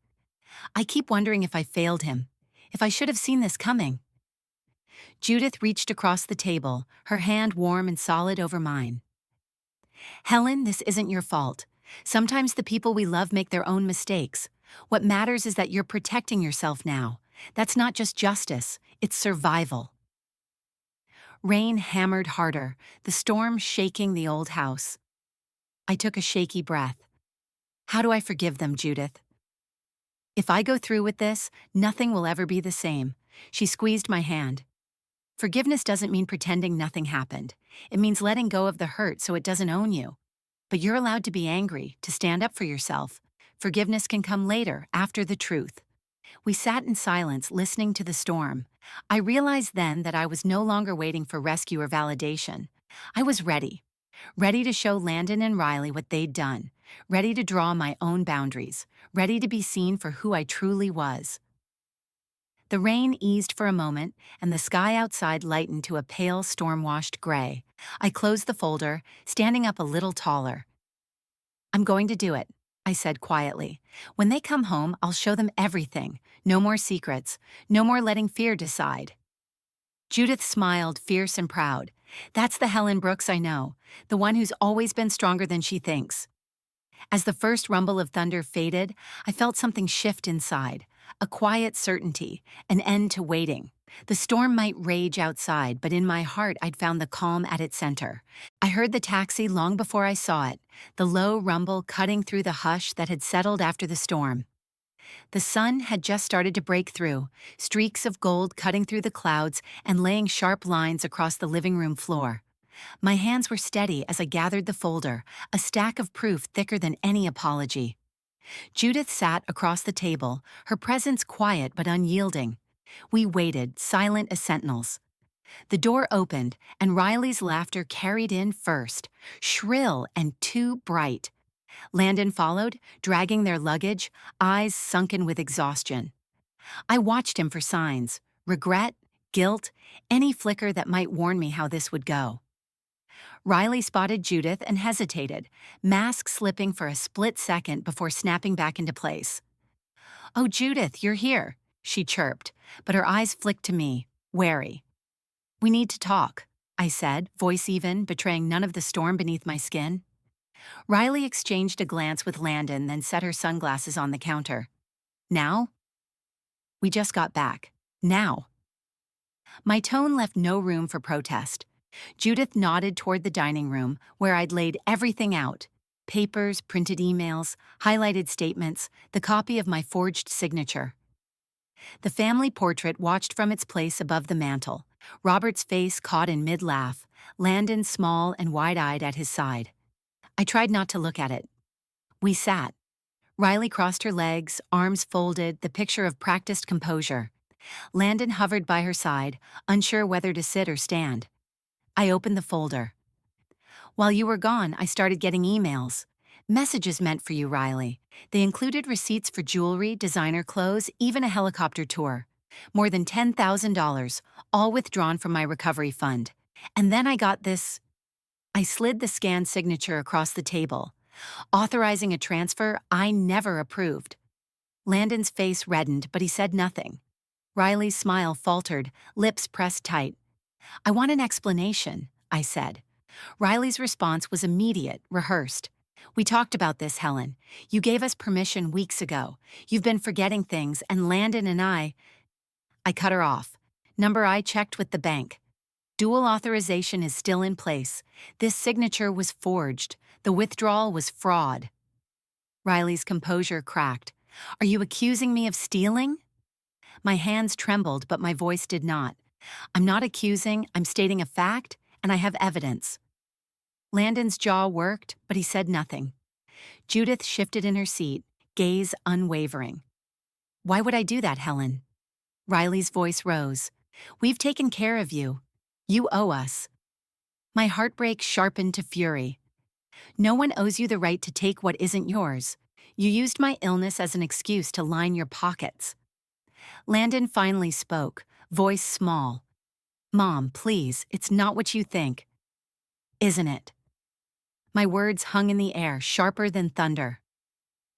"I keep wondering if I failed him, if I should have seen this coming." Judith reached across the table, her hand warm and solid over mine. "Helen, this isn't your fault. Sometimes the people we love make their own mistakes. What matters is that you're protecting yourself now. That's not just justice, it's survival." Rain hammered harder, the storm shaking the old house. I took a shaky breath. "How do I forgive them, Judith?" "If I go through with this, nothing will ever be the same." She squeezed my hand. "Forgiveness doesn't mean pretending nothing happened. It means letting go of the hurt so it doesn't own you. But you're allowed to be angry, to stand up for yourself. Forgiveness can come later, after the truth. We sat in silence, listening to the storm. I realized then that I was no longer waiting for rescue or validation. I was ready. Ready to show Landon and Riley what they'd done. Ready to draw my own boundaries. Ready to be seen for who I truly was. The rain eased for a moment, and the sky outside lightened to a pale, storm-washed gray. I closed the folder, standing up a little taller. "I'm going to do it," I said quietly. "When they come home, I'll show them everything. No more secrets. No more letting fear decide." Judith smiled, fierce and proud. "That's the Helen Brooks I know, the one who's always been stronger than she thinks." As the first rumble of thunder faded, I felt something shift inside, a quiet certainty, an end to waiting. The storm might rage outside, but in my heart I'd found the calm at its center. I heard the taxi long before I saw it, the low rumble cutting through the hush that had settled after the storm. The sun had just started to break through, streaks of gold cutting through the clouds and laying sharp lines across the living room floor. My hands were steady as I gathered the folder, a stack of proof thicker than any apology. Judith sat across the table, her presence quiet but unyielding. We waited, silent as sentinels. The door opened, and Riley's laughter carried in first, shrill and too bright. Landon followed, dragging their luggage, eyes sunken with exhaustion. I watched him for signs, regret, guilt, any flicker that might warn me how this would go. Riley spotted Judith and hesitated, mask slipping for a split second before snapping back into place. "Oh, Judith, you're here," she chirped, but her eyes flicked to me, wary. "We need to talk," I said, voice even, betraying none of the storm beneath my skin. Riley exchanged a glance with Landon, then set her sunglasses on the counter. "Now?" "We just got back. Now." My tone left no room for protest. Judith nodded toward the dining room, where I'd laid everything out: papers, printed emails, highlighted statements, the copy of my forged signature. The family portrait watched from its place above the mantel, Robert's face caught in mid-laugh, Landon small and wide-eyed at his side. I tried not to look at it. We sat. Riley crossed her legs, arms folded, the picture of practiced composure. Landon hovered by her side, unsure whether to sit or stand. I opened the folder. "While you were gone, I started getting emails. Messages meant for you, Riley. They included receipts for jewelry, designer clothes, even a helicopter tour. More than $10,000, all withdrawn from my recovery fund. And then I got this." I slid the scanned signature across the table, authorizing a transfer I never approved. Landon's face reddened, but he said nothing. Riley's smile faltered, lips pressed tight. "I want an explanation," I said. Riley's response was immediate, rehearsed. "We talked about this, Helen. You gave us permission weeks ago. You've been forgetting things, and Landon and I cut her off. "Number I checked with the bank. Dual authorization is still in place. This signature was forged. The withdrawal was fraud." Riley's composure cracked. "Are you accusing me of stealing?" My hands trembled, but my voice did not. "I'm not accusing, I'm stating a fact, and I have evidence." Landon's jaw worked, but he said nothing. Judith shifted in her seat, gaze unwavering. "Why would I do that, Helen?" Riley's voice rose. "We've taken care of you. You owe us." My heartbreak sharpened to fury. "No one owes you the right to take what isn't yours. You used my illness as an excuse to line your pockets." Landon finally spoke, voice small. "Mom, please, it's not what you think." "Isn't it?" My words hung in the air, sharper than thunder.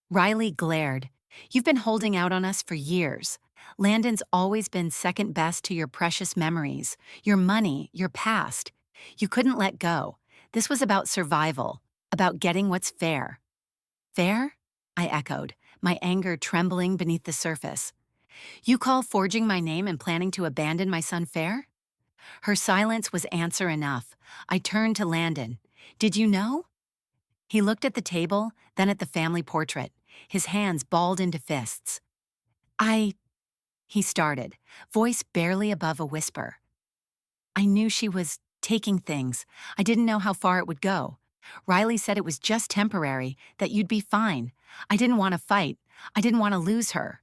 Riley glared. "You've been holding out on us for years. Landon's always been second best to your precious memories, your money, your past. You couldn't let go. This was about survival, about getting what's fair." "Fair?" I echoed, my anger trembling beneath the surface. "You call forging my name and planning to abandon my son fair?" Her silence was answer enough. I turned to Landon. "Did you know?" He looked at the table, then at the family portrait, his hands balled into fists. He started, voice barely above a whisper. "I knew she was taking things. I didn't know how far it would go. Riley said it was just temporary, that you'd be fine. I didn't want to fight. I didn't want to lose her.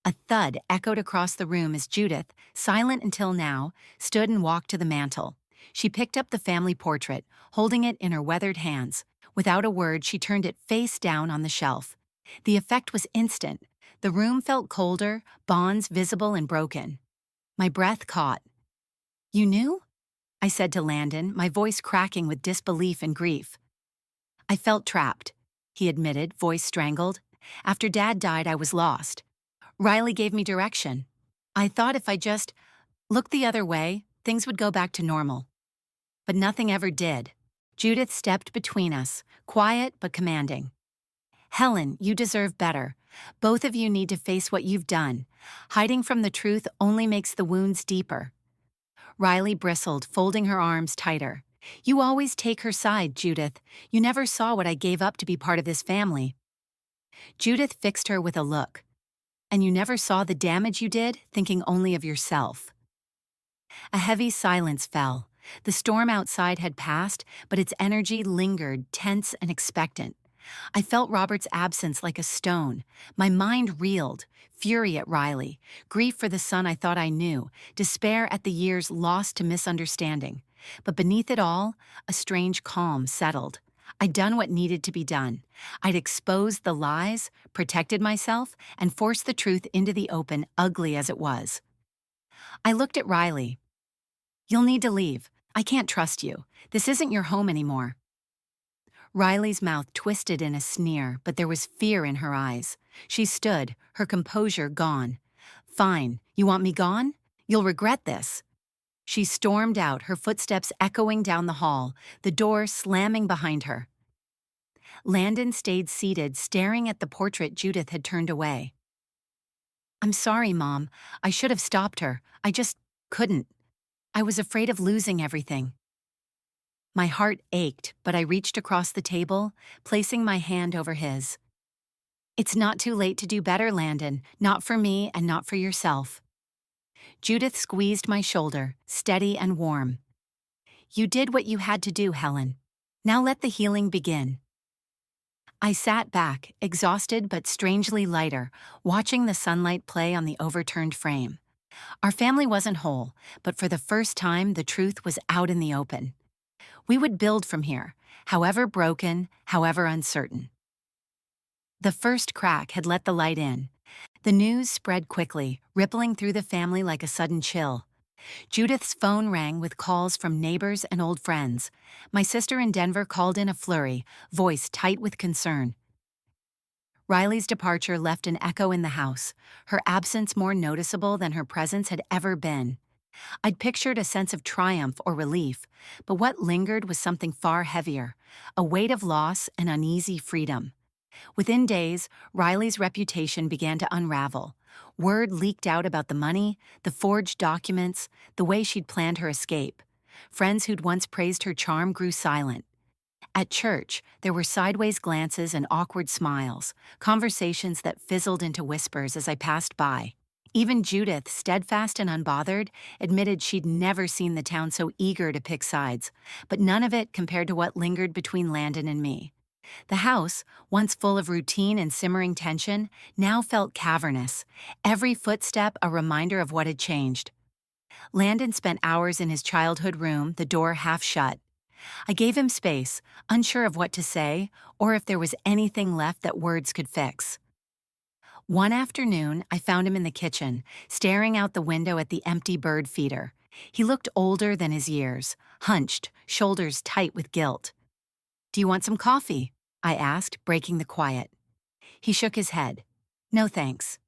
A thud echoed across the room as Judith, silent until now, stood and walked to the mantel. She picked up the family portrait, holding it in her weathered hands. Without a word, she turned it face down on the shelf. The effect was instant. The room felt colder, bonds visible and broken. My breath caught. "You knew?" I said to Landon, my voice cracking with disbelief and grief. "I felt trapped," he admitted, voice strangled. "After Dad died, I was lost. Riley gave me direction. I thought if I just looked the other way, things would go back to normal. But nothing ever did." Judith stepped between us, quiet but commanding. "Helen, you deserve better. Both of you need to face what you've done. Hiding from the truth only makes the wounds deeper." Riley bristled, folding her arms tighter. "You always take her side, Judith. You never saw what I gave up to be part of this family." Judith fixed her with a look. "And you never saw the damage you did, thinking only of yourself." A heavy silence fell. The storm outside had passed, but its energy lingered, tense and expectant. I felt Robert's absence like a stone. My mind reeled, fury at Riley, grief for the son I thought I knew, despair at the years lost to misunderstanding. But beneath it all, a strange calm settled. I'd done what needed to be done. I'd exposed the lies, protected myself, and forced the truth into the open, ugly as it was. I looked at Riley. "You'll need to leave. I can't trust you. This isn't your home anymore." Riley's mouth twisted in a sneer, but there was fear in her eyes. She stood, her composure gone. "Fine. You want me gone? You'll regret this." She stormed out, her footsteps echoing down the hall, the door slamming behind her. Landon stayed seated, staring at the portrait Judith had turned away. "I'm sorry, Mom. I should have stopped her. I just couldn't. I was afraid of losing everything." My heart ached, but I reached across the table, placing my hand over his. "It's not too late to do better, Landon. Not for me and not for yourself." Judith squeezed my shoulder, steady and warm. "You did what you had to do, Helen. Now let the healing begin." I sat back, exhausted but strangely lighter, watching the sunlight play on the overturned frame. Our family wasn't whole, but for the first time the truth was out in the open. We would build from here, however broken, however uncertain. The first crack had let the light in. The news spread quickly, rippling through the family like a sudden chill. Judith's phone rang with calls from neighbors and old friends. My sister in Denver called in a flurry, voice tight with concern. Riley's departure left an echo in the house, her absence more noticeable than her presence had ever been. I'd pictured a sense of triumph or relief, but what lingered was something far heavier, a weight of loss and uneasy freedom. Within days, Riley's reputation began to unravel. Word leaked out about the money, the forged documents, the way she'd planned her escape. Friends who'd once praised her charm grew silent. At church, there were sideways glances and awkward smiles, conversations that fizzled into whispers as I passed by. Even Judith, steadfast and unbothered, admitted she'd never seen the town so eager to pick sides, but none of it compared to what lingered between Landon and me. The house, once full of routine and simmering tension, now felt cavernous, every footstep a reminder of what had changed. Landon spent hours in his childhood room, the door half shut. I gave him space, unsure of what to say, or if there was anything left that words could fix. One afternoon, I found him in the kitchen, staring out the window at the empty bird feeder. He looked older than his years, hunched, shoulders tight with guilt. "Do you want some coffee?" I asked, breaking the quiet. He shook his head. "No thanks."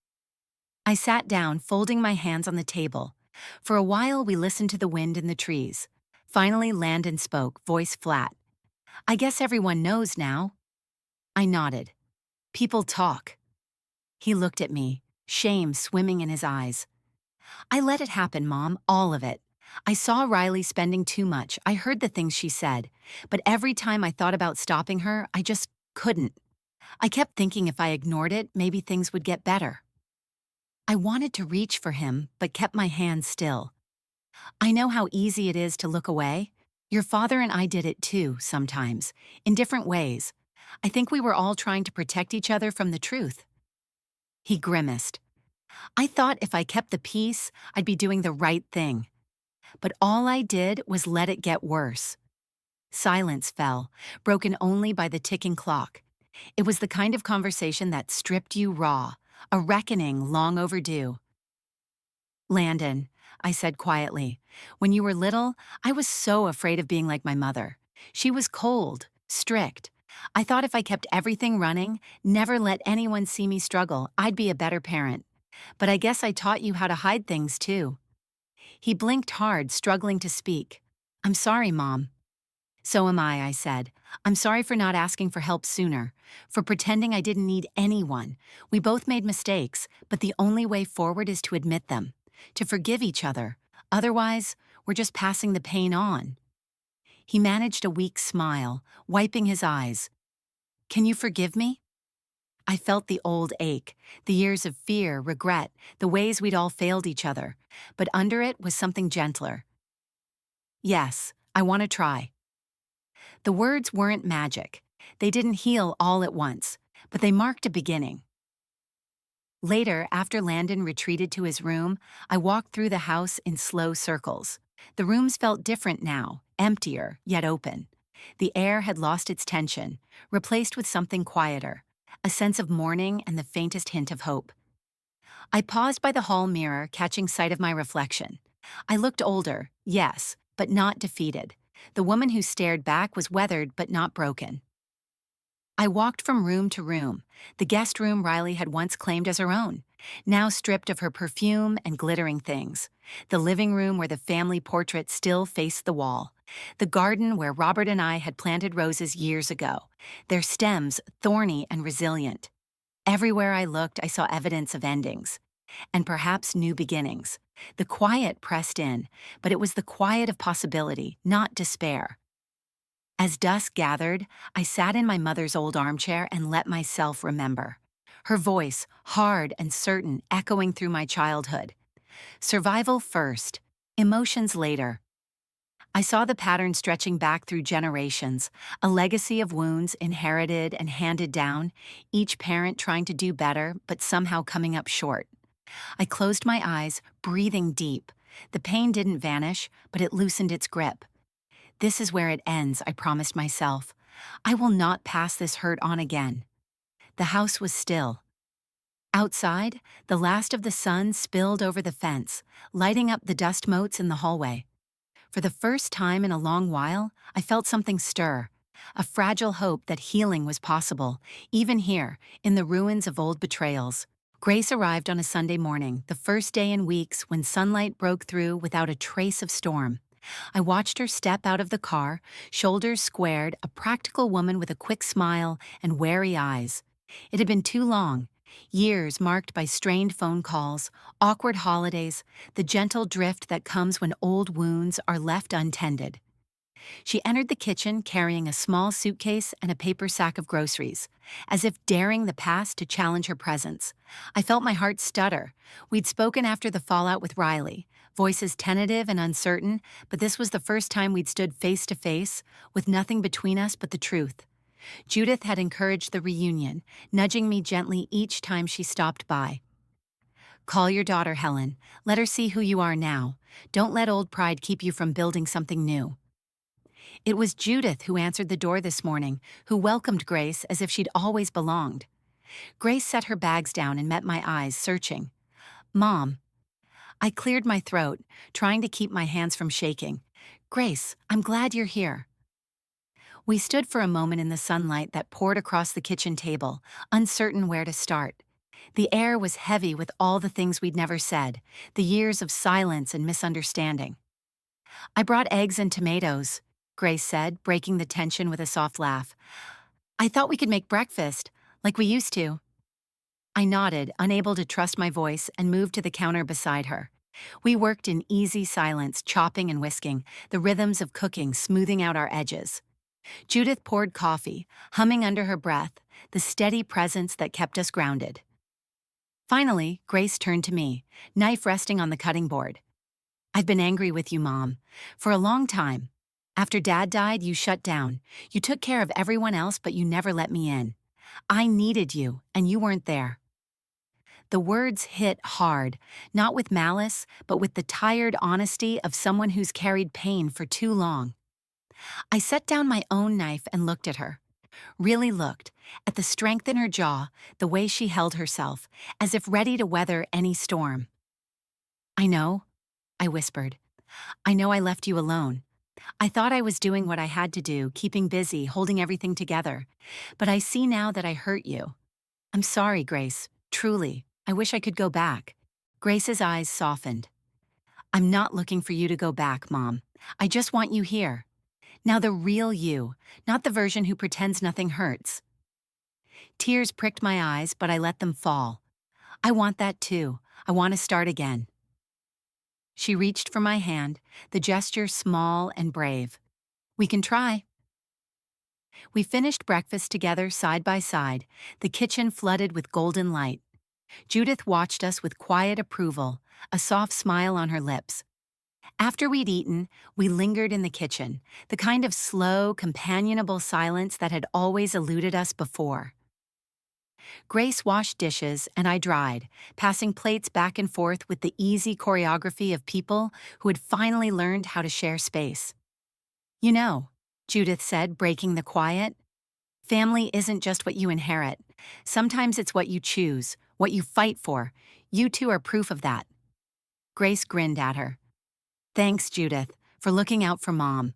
I sat down, folding my hands on the table. For a while, we listened to the wind in the trees. Finally, Landon spoke, voice flat. "I guess everyone knows now." I nodded. "People talk." He looked at me, shame swimming in his eyes. "I let it happen, Mom, all of it. I saw Riley spending too much. I heard the things she said. But every time I thought about stopping her, I just couldn't. I kept thinking if I ignored it, maybe things would get better." I wanted to reach for him, but kept my hands still. "I know how easy it is to look away. Your father and I did it too, sometimes, in different ways. I think we were all trying to protect each other from the truth. He grimaced. I thought if I kept the peace, I'd be doing the right thing. But all I did was let it get worse. Silence fell, broken only by the ticking clock. It was the kind of conversation that stripped you raw, a reckoning long overdue. Landon, I said quietly, when you were little, I was so afraid of being like my mother. She was cold, strict. I thought if I kept everything running, never let anyone see me struggle, I'd be a better parent. But I guess I taught you how to hide things too. He blinked hard, struggling to speak. I'm sorry, Mom. So am I said. I'm sorry for not asking for help sooner, for pretending I didn't need anyone. We both made mistakes, but the only way forward is to admit them, to forgive each other. Otherwise, we're just passing the pain on. He managed a weak smile, wiping his eyes. Can you forgive me? I felt the old ache, the years of fear, regret, the ways we'd all failed each other, but under it was something gentler. Yes, I want to try. The words weren't magic. They didn't heal all at once, but they marked a beginning. Later, after Landon retreated to his room, I walked through the house in slow circles. The rooms felt different now, emptier, yet open. The air had lost its tension, replaced with something quieter, a sense of mourning and the faintest hint of hope. I paused by the hall mirror, catching sight of my reflection. I looked older, yes, but not defeated. The woman who stared back was weathered but not broken. I walked from room to room, the guest room Riley had once claimed as her own, now stripped of her perfume and glittering things, the living room where the family portrait still faced the wall, the garden where Robert and I had planted roses years ago, their stems thorny and resilient. Everywhere I looked, I saw evidence of endings, and perhaps new beginnings. The quiet pressed in, but it was the quiet of possibility, not despair. As dusk gathered, I sat in my mother's old armchair and let myself remember. Her voice, hard and certain, echoing through my childhood. Survival first, emotions later. I saw the pattern stretching back through generations, a legacy of wounds inherited and handed down, each parent trying to do better but somehow coming up short. I closed my eyes, breathing deep. The pain didn't vanish, but it loosened its grip. This is where it ends, I promised myself. I will not pass this hurt on again. The house was still. Outside, the last of the sun spilled over the fence, lighting up the dust motes in the hallway. For the first time in a long while, I felt something stir, a fragile hope that healing was possible, even here, in the ruins of old betrayals. Grace arrived on a Sunday morning, the first day in weeks when sunlight broke through without a trace of storm. I watched her step out of the car, shoulders squared, a practical woman with a quick smile and wary eyes. It had been too long, years marked by strained phone calls, awkward holidays, the gentle drift that comes when old wounds are left untended. She entered the kitchen carrying a small suitcase and a paper sack of groceries, as if daring the past to challenge her presence. I felt my heart stutter. We'd spoken after the fallout with Riley, voices tentative and uncertain, but this was the first time we'd stood face to face, with nothing between us but the truth. Judith had encouraged the reunion, nudging me gently each time she stopped by. Call your daughter, Helen. Let her see who you are now. Don't let old pride keep you from building something new. It was Judith who answered the door this morning, who welcomed Grace as if she'd always belonged. Grace set her bags down and met my eyes, searching. Mom. I cleared my throat, trying to keep my hands from shaking. Grace, I'm glad you're here. We stood for a moment in the sunlight that poured across the kitchen table, uncertain where to start. The air was heavy with all the things we'd never said, the years of silence and misunderstanding. I brought eggs and tomatoes, Grace said, breaking the tension with a soft laugh. I thought we could make breakfast, like we used to. I nodded, unable to trust my voice, and moved to the counter beside her. We worked in easy silence, chopping and whisking, the rhythms of cooking smoothing out our edges. Judith poured coffee, humming under her breath, the steady presence that kept us grounded. Finally, Grace turned to me, knife resting on the cutting board. I've been angry with you, Mom, for a long time. After Dad died, you shut down. You took care of everyone else, but you never let me in. I needed you, and you weren't there." The words hit hard, not with malice, but with the tired honesty of someone who's carried pain for too long. I set down my own knife and looked at her. Really looked, at the strength in her jaw, the way she held herself, as if ready to weather any storm. "I know," I whispered. "I know I left you alone. I thought I was doing what I had to do, keeping busy, holding everything together. But I see now that I hurt you. I'm sorry, Grace. Truly. I wish I could go back." Grace's eyes softened. "I'm not looking for you to go back, Mom. I just want you here. Now the real you, not the version who pretends nothing hurts." Tears pricked my eyes, but I let them fall. I want that too. I want to start again. She reached for my hand, the gesture small and brave. "We can try." We finished breakfast together side by side, the kitchen flooded with golden light. Judith watched us with quiet approval, a soft smile on her lips. After we'd eaten, we lingered in the kitchen, the kind of slow, companionable silence that had always eluded us before. Grace washed dishes and I dried, passing plates back and forth with the easy choreography of people who had finally learned how to share space. "You know," Judith said, breaking the quiet, "family isn't just what you inherit. Sometimes it's what you choose, what you fight for. You two are proof of that." Grace grinned at her. "Thanks, Judith, for looking out for Mom."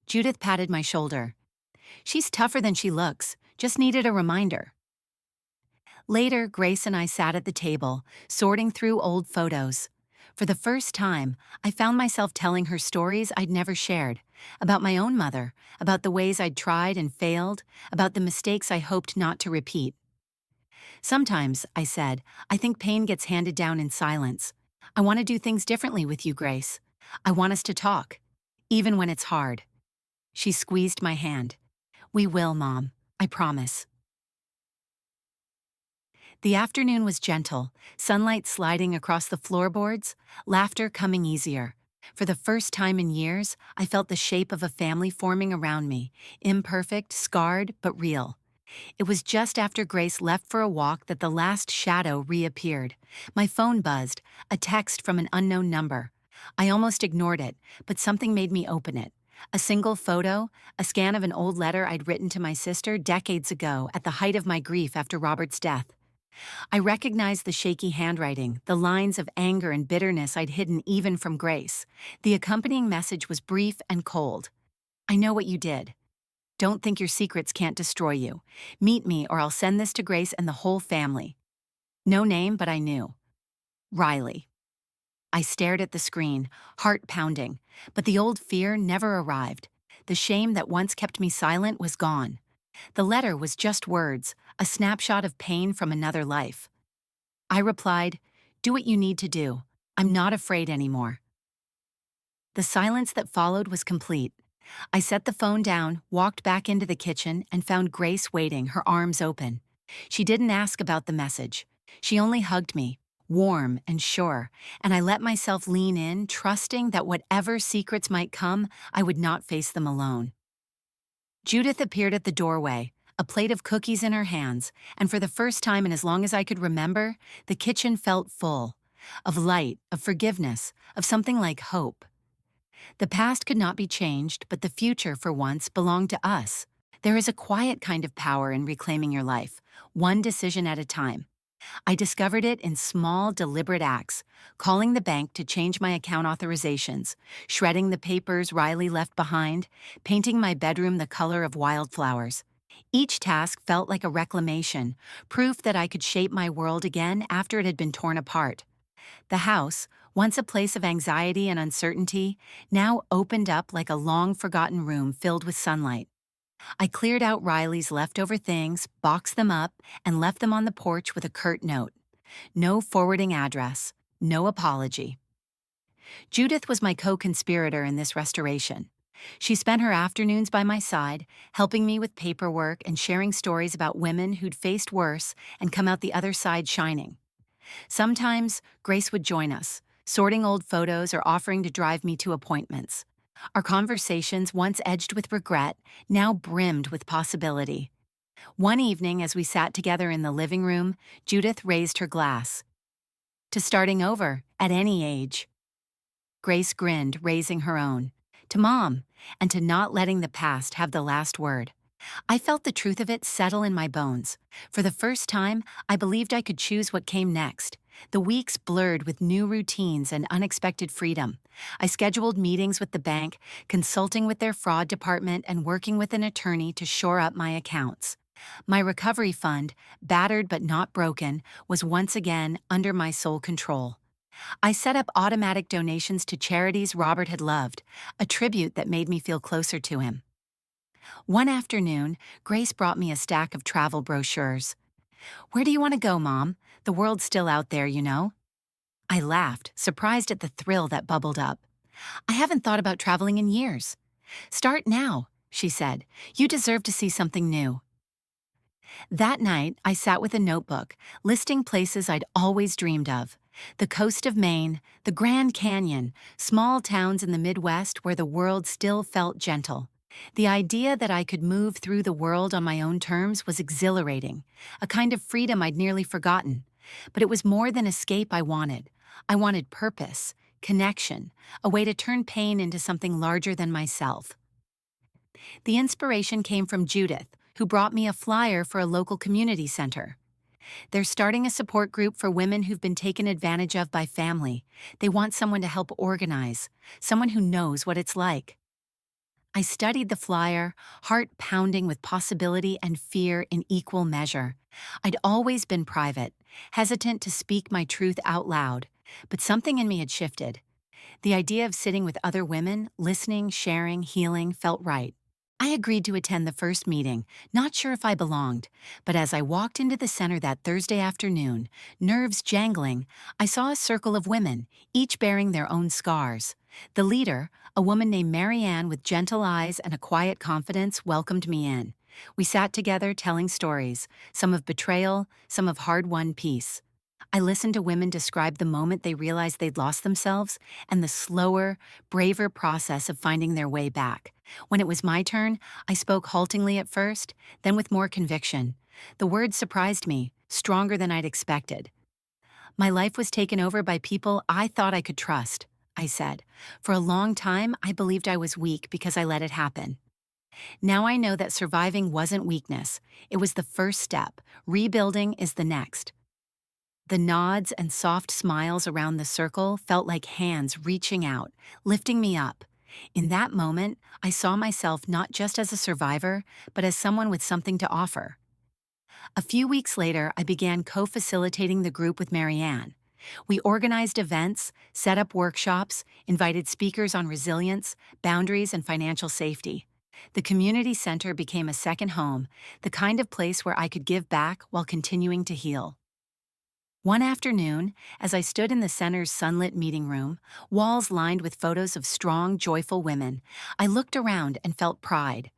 Judith patted my shoulder. "She's tougher than she looks, just needed a reminder." Later, Grace and I sat at the table, sorting through old photos. For the first time, I found myself telling her stories I'd never shared, about my own mother, about the ways I'd tried and failed, about the mistakes I hoped not to repeat. "Sometimes," I said, "I think pain gets handed down in silence. I want to do things differently with you, Grace. I want us to talk, even when it's hard." She squeezed my hand. "We will, Mom. I promise." The afternoon was gentle, sunlight sliding across the floorboards, laughter coming easier. For the first time in years, I felt the shape of a family forming around me, imperfect, scarred, but real. It was just after Grace left for a walk that the last shadow reappeared. My phone buzzed, a text from an unknown number. I almost ignored it, but something made me open it. A single photo, a scan of an old letter I'd written to my sister decades ago at the height of my grief after Robert's death. I recognized the shaky handwriting, the lines of anger and bitterness I'd hidden even from Grace. The accompanying message was brief and cold. "I know what you did. Don't think your secrets can't destroy you. Meet me or I'll send this to Grace and the whole family." No name, but I knew. Riley. I stared at the screen, heart pounding, but the old fear never arrived. The shame that once kept me silent was gone. The letter was just words, a snapshot of pain from another life. I replied, "Do what you need to do. I'm not afraid anymore." The silence that followed was complete. I set the phone down, walked back into the kitchen, and found Grace waiting, her arms open. She didn't ask about the message. She only hugged me, warm and sure, and I let myself lean in, trusting that whatever secrets might come, I would not face them alone. Judith appeared at the doorway, a plate of cookies in her hands, and for the first time in as long as I could remember, the kitchen felt full. Of light, of forgiveness, of something like hope. The past could not be changed, but the future, for once, belonged to us. There is a quiet kind of power in reclaiming your life, one decision at a time. I discovered it in small, deliberate acts, calling the bank to change my account authorizations, shredding the papers Riley left behind, painting my bedroom the color of wildflowers. Each task felt like a reclamation, proof that I could shape my world again after it had been torn apart. The house, once a place of anxiety and uncertainty, now opened up like a long-forgotten room filled with sunlight. I cleared out Riley's leftover things, boxed them up, and left them on the porch with a curt note. No forwarding address, no apology. Judith was my co-conspirator in this restoration. She spent her afternoons by my side, helping me with paperwork and sharing stories about women who'd faced worse and come out the other side shining. Sometimes, Grace would join us, sorting old photos or offering to drive me to appointments. Our conversations, once edged with regret, now brimmed with possibility. One evening, as we sat together in the living room, Judith raised her glass. To starting over, at any age. Grace grinned, raising her own. To Mom, and to not letting the past have the last word. I felt the truth of it settle in my bones. For the first time, I believed I could choose what came next. The weeks blurred with new routines and unexpected freedom. I scheduled meetings with the bank, consulting with their fraud department and working with an attorney to shore up my accounts. My recovery fund, battered but not broken, was once again under my sole control. I set up automatic donations to charities Robert had loved, a tribute that made me feel closer to him. One afternoon, Grace brought me a stack of travel brochures. "Where do you want to go, Mom? The world's still out there, you know." I laughed, surprised at the thrill that bubbled up. "I haven't thought about traveling in years." "Start now," she said. "You deserve to see something new." That night, I sat with a notebook, listing places I'd always dreamed of. The coast of Maine, the Grand Canyon, small towns in the Midwest where the world still felt gentle. The idea that I could move through the world on my own terms was exhilarating, a kind of freedom I'd nearly forgotten. But it was more than escape I wanted. I wanted purpose, connection, a way to turn pain into something larger than myself. The inspiration came from Judith, who brought me a flyer for a local community center. They're starting a support group for women who've been taken advantage of by family. They want someone to help organize, someone who knows what it's like. I studied the flyer, heart pounding with possibility and fear in equal measure. I'd always been private, hesitant to speak my truth out loud, but something in me had shifted. The idea of sitting with other women, listening, sharing, healing, felt right. I agreed to attend the first meeting, not sure if I belonged, but as I walked into the center that Thursday afternoon, nerves jangling, I saw a circle of women, each bearing their own scars. The leader, a woman named Marianne with gentle eyes and a quiet confidence, welcomed me in. We sat together telling stories, some of betrayal, some of hard-won peace. I listened to women describe the moment they realized they'd lost themselves and the slower, braver process of finding their way back. When it was my turn, I spoke haltingly at first, then with more conviction. The words surprised me, stronger than I'd expected. "My life was taken over by people I thought I could trust," I said. "For a long time, I believed I was weak because I let it happen. Now I know that surviving wasn't weakness. It was the first step. Rebuilding is the next." The nods and soft smiles around the circle felt like hands reaching out, lifting me up. In that moment, I saw myself not just as a survivor, but as someone with something to offer. A few weeks later, I began co-facilitating the group with Marianne. We organized events, set up workshops, invited speakers on resilience, boundaries, and financial safety. The community center became a second home, the kind of place where I could give back while continuing to heal. One afternoon, as I stood in the center's sunlit meeting room, walls lined with photos of strong, joyful women, I looked around and felt pride.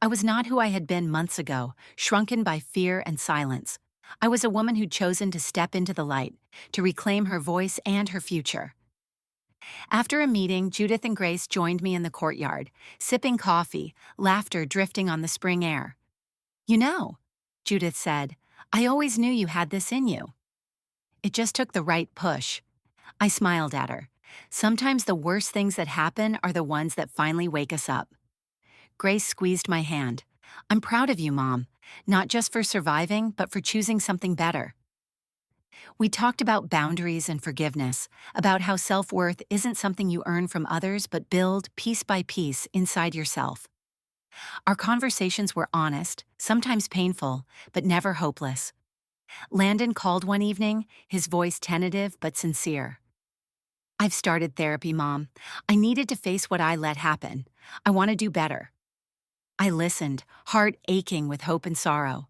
I was not who I had been months ago, shrunken by fear and silence. I was a woman who'd chosen to step into the light, to reclaim her voice and her future. After a meeting, Judith and Grace joined me in the courtyard, sipping coffee, laughter drifting on the spring air. "You know," Judith said, "I always knew you had this in you. It just took the right push." I smiled at her. Sometimes the worst things that happen are the ones that finally wake us up. Grace squeezed my hand. "I'm proud of you, Mom, not just for surviving, but for choosing something better." We talked about boundaries and forgiveness, about how self-worth isn't something you earn from others, but build, piece by piece, inside yourself. Our conversations were honest, sometimes painful, but never hopeless. Landon called one evening, his voice tentative but sincere. "I've started therapy, Mom. I needed to face what I let happen. I want to do better." I listened, heart aching with hope and sorrow.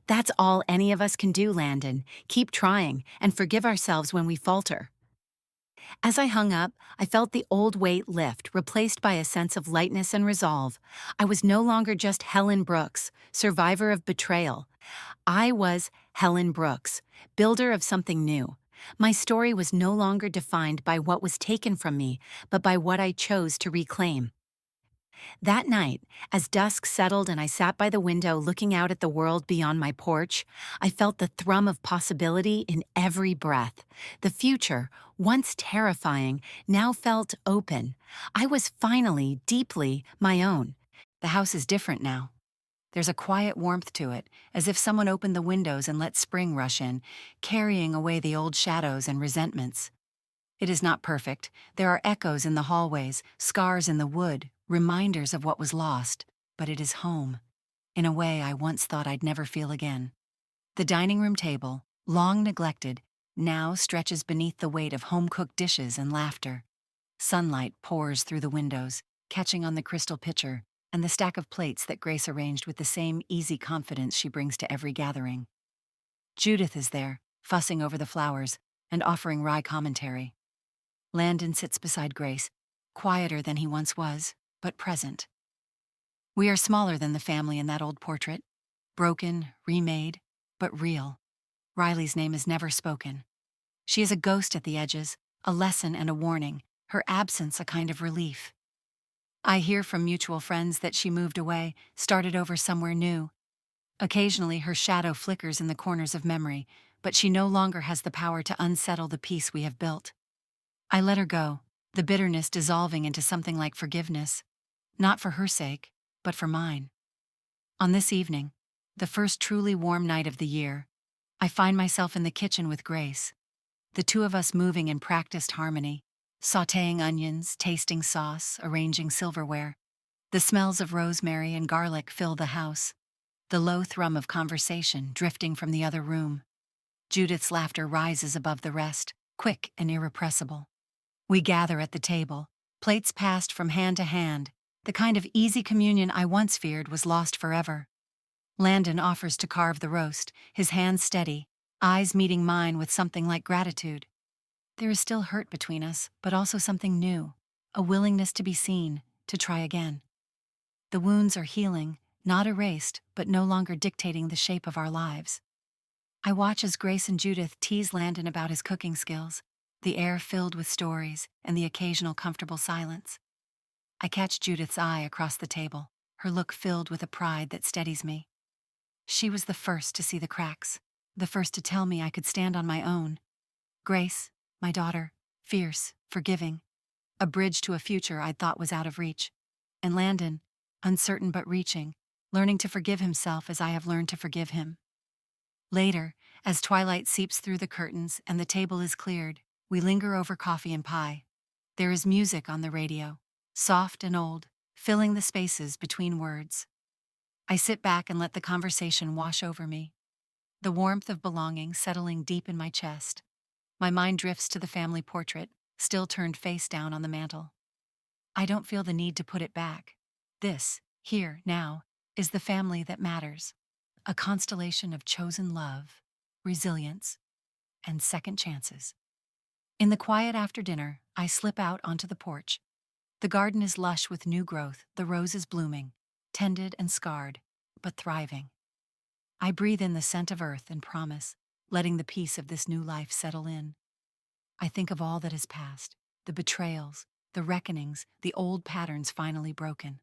"That's all any of us can do, Landon. Keep trying and forgive ourselves when we falter." As I hung up, I felt the old weight lift, replaced by a sense of lightness and resolve. I was no longer just Helen Brooks, survivor of betrayal. I was Helen Brooks, builder of something new. My story was no longer defined by what was taken from me, but by what I chose to reclaim. That night, as dusk settled and I sat by the window looking out at the world beyond my porch, I felt the thrum of possibility in every breath. The future, once terrifying, now felt open. I was finally, deeply my own. The house is different now. There's a quiet warmth to it, as if someone opened the windows and let spring rush in, carrying away the old shadows and resentments. It is not perfect. There are echoes in the hallways, scars in the wood, reminders of what was lost, but it is home, in a way I once thought I'd never feel again. The dining room table, long neglected, now stretches beneath the weight of home-cooked dishes and laughter. Sunlight pours through the windows, catching on the crystal pitcher and the stack of plates that Grace arranged with the same easy confidence she brings to every gathering. Judith is there, fussing over the flowers and offering wry commentary. Landon sits beside Grace, quieter than he once was, but present. We are smaller than the family in that old portrait, broken, remade, but real. Riley's name is never spoken. She is a ghost at the edges, a lesson and a warning, her absence a kind of relief. I hear from mutual friends that she moved away, started over somewhere new. Occasionally her shadow flickers in the corners of memory, but she no longer has the power to unsettle the peace we have built. I let her go, the bitterness dissolving into something like forgiveness, not for her sake, but for mine. On this evening, the first truly warm night of the year, I find myself in the kitchen with Grace, the two of us moving in practiced harmony, sautéing onions, tasting sauce, arranging silverware. The smells of rosemary and garlic fill the house, the low thrum of conversation drifting from the other room. Judith's laughter rises above the rest, quick and irrepressible. We gather at the table, plates passed from hand to hand, the kind of easy communion I once feared was lost forever. Landon offers to carve the roast, his hands steady, eyes meeting mine with something like gratitude. There is still hurt between us, but also something new, a willingness to be seen, to try again. The wounds are healing, not erased, but no longer dictating the shape of our lives. I watch as Grace and Judith tease Landon about his cooking skills, the air filled with stories and the occasional comfortable silence. I catch Judith's eye across the table, her look filled with a pride that steadies me. She was the first to see the cracks, the first to tell me I could stand on my own. Grace, my daughter, fierce, forgiving, a bridge to a future I'd thought was out of reach. And Landon, uncertain but reaching, learning to forgive himself as I have learned to forgive him. Later, as twilight seeps through the curtains and the table is cleared, we linger over coffee and pie. There is music on the radio, soft and old, filling the spaces between words. I sit back and let the conversation wash over me, the warmth of belonging settling deep in my chest. My mind drifts to the family portrait, still turned face down on the mantel. I don't feel the need to put it back. This, here, now, is the family that matters. A constellation of chosen love, resilience, and second chances. In the quiet after dinner, I slip out onto the porch. The garden is lush with new growth, the roses blooming, tended and scarred, but thriving. I breathe in the scent of earth and promise, letting the peace of this new life settle in. I think of all that has passed, the betrayals, the reckonings, the old patterns finally broken.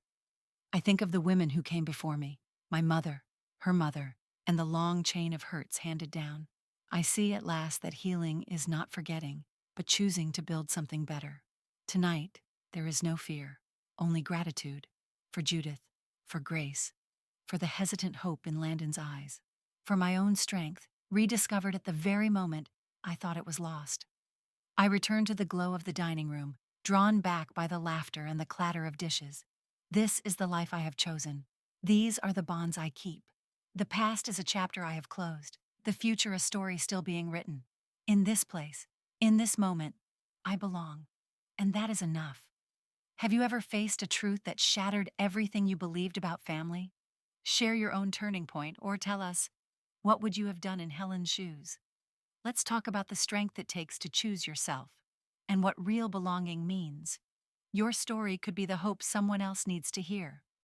I think of the women who came before me, my mother, her mother, and the long chain of hurts handed down. I see at last that healing is not forgetting, but choosing to build something better. Tonight, there is no fear, only gratitude, for Judith, for Grace, for the hesitant hope in Landon's eyes, for my own strength, rediscovered at the very moment I thought it was lost. I return to the glow of the dining room, drawn back by the laughter and the clatter of dishes. This is the life I have chosen. These are the bonds I keep. The past is a chapter I have closed, the future a story still being written. In this place, in this moment, I belong, and that is enough. Have you ever faced a truth that shattered everything you believed about family? Share your own turning point or tell us, what would you have done in Helen's shoes? Let's talk about the strength it takes to choose yourself and what real belonging means. Your story could be the hope someone else needs to hear.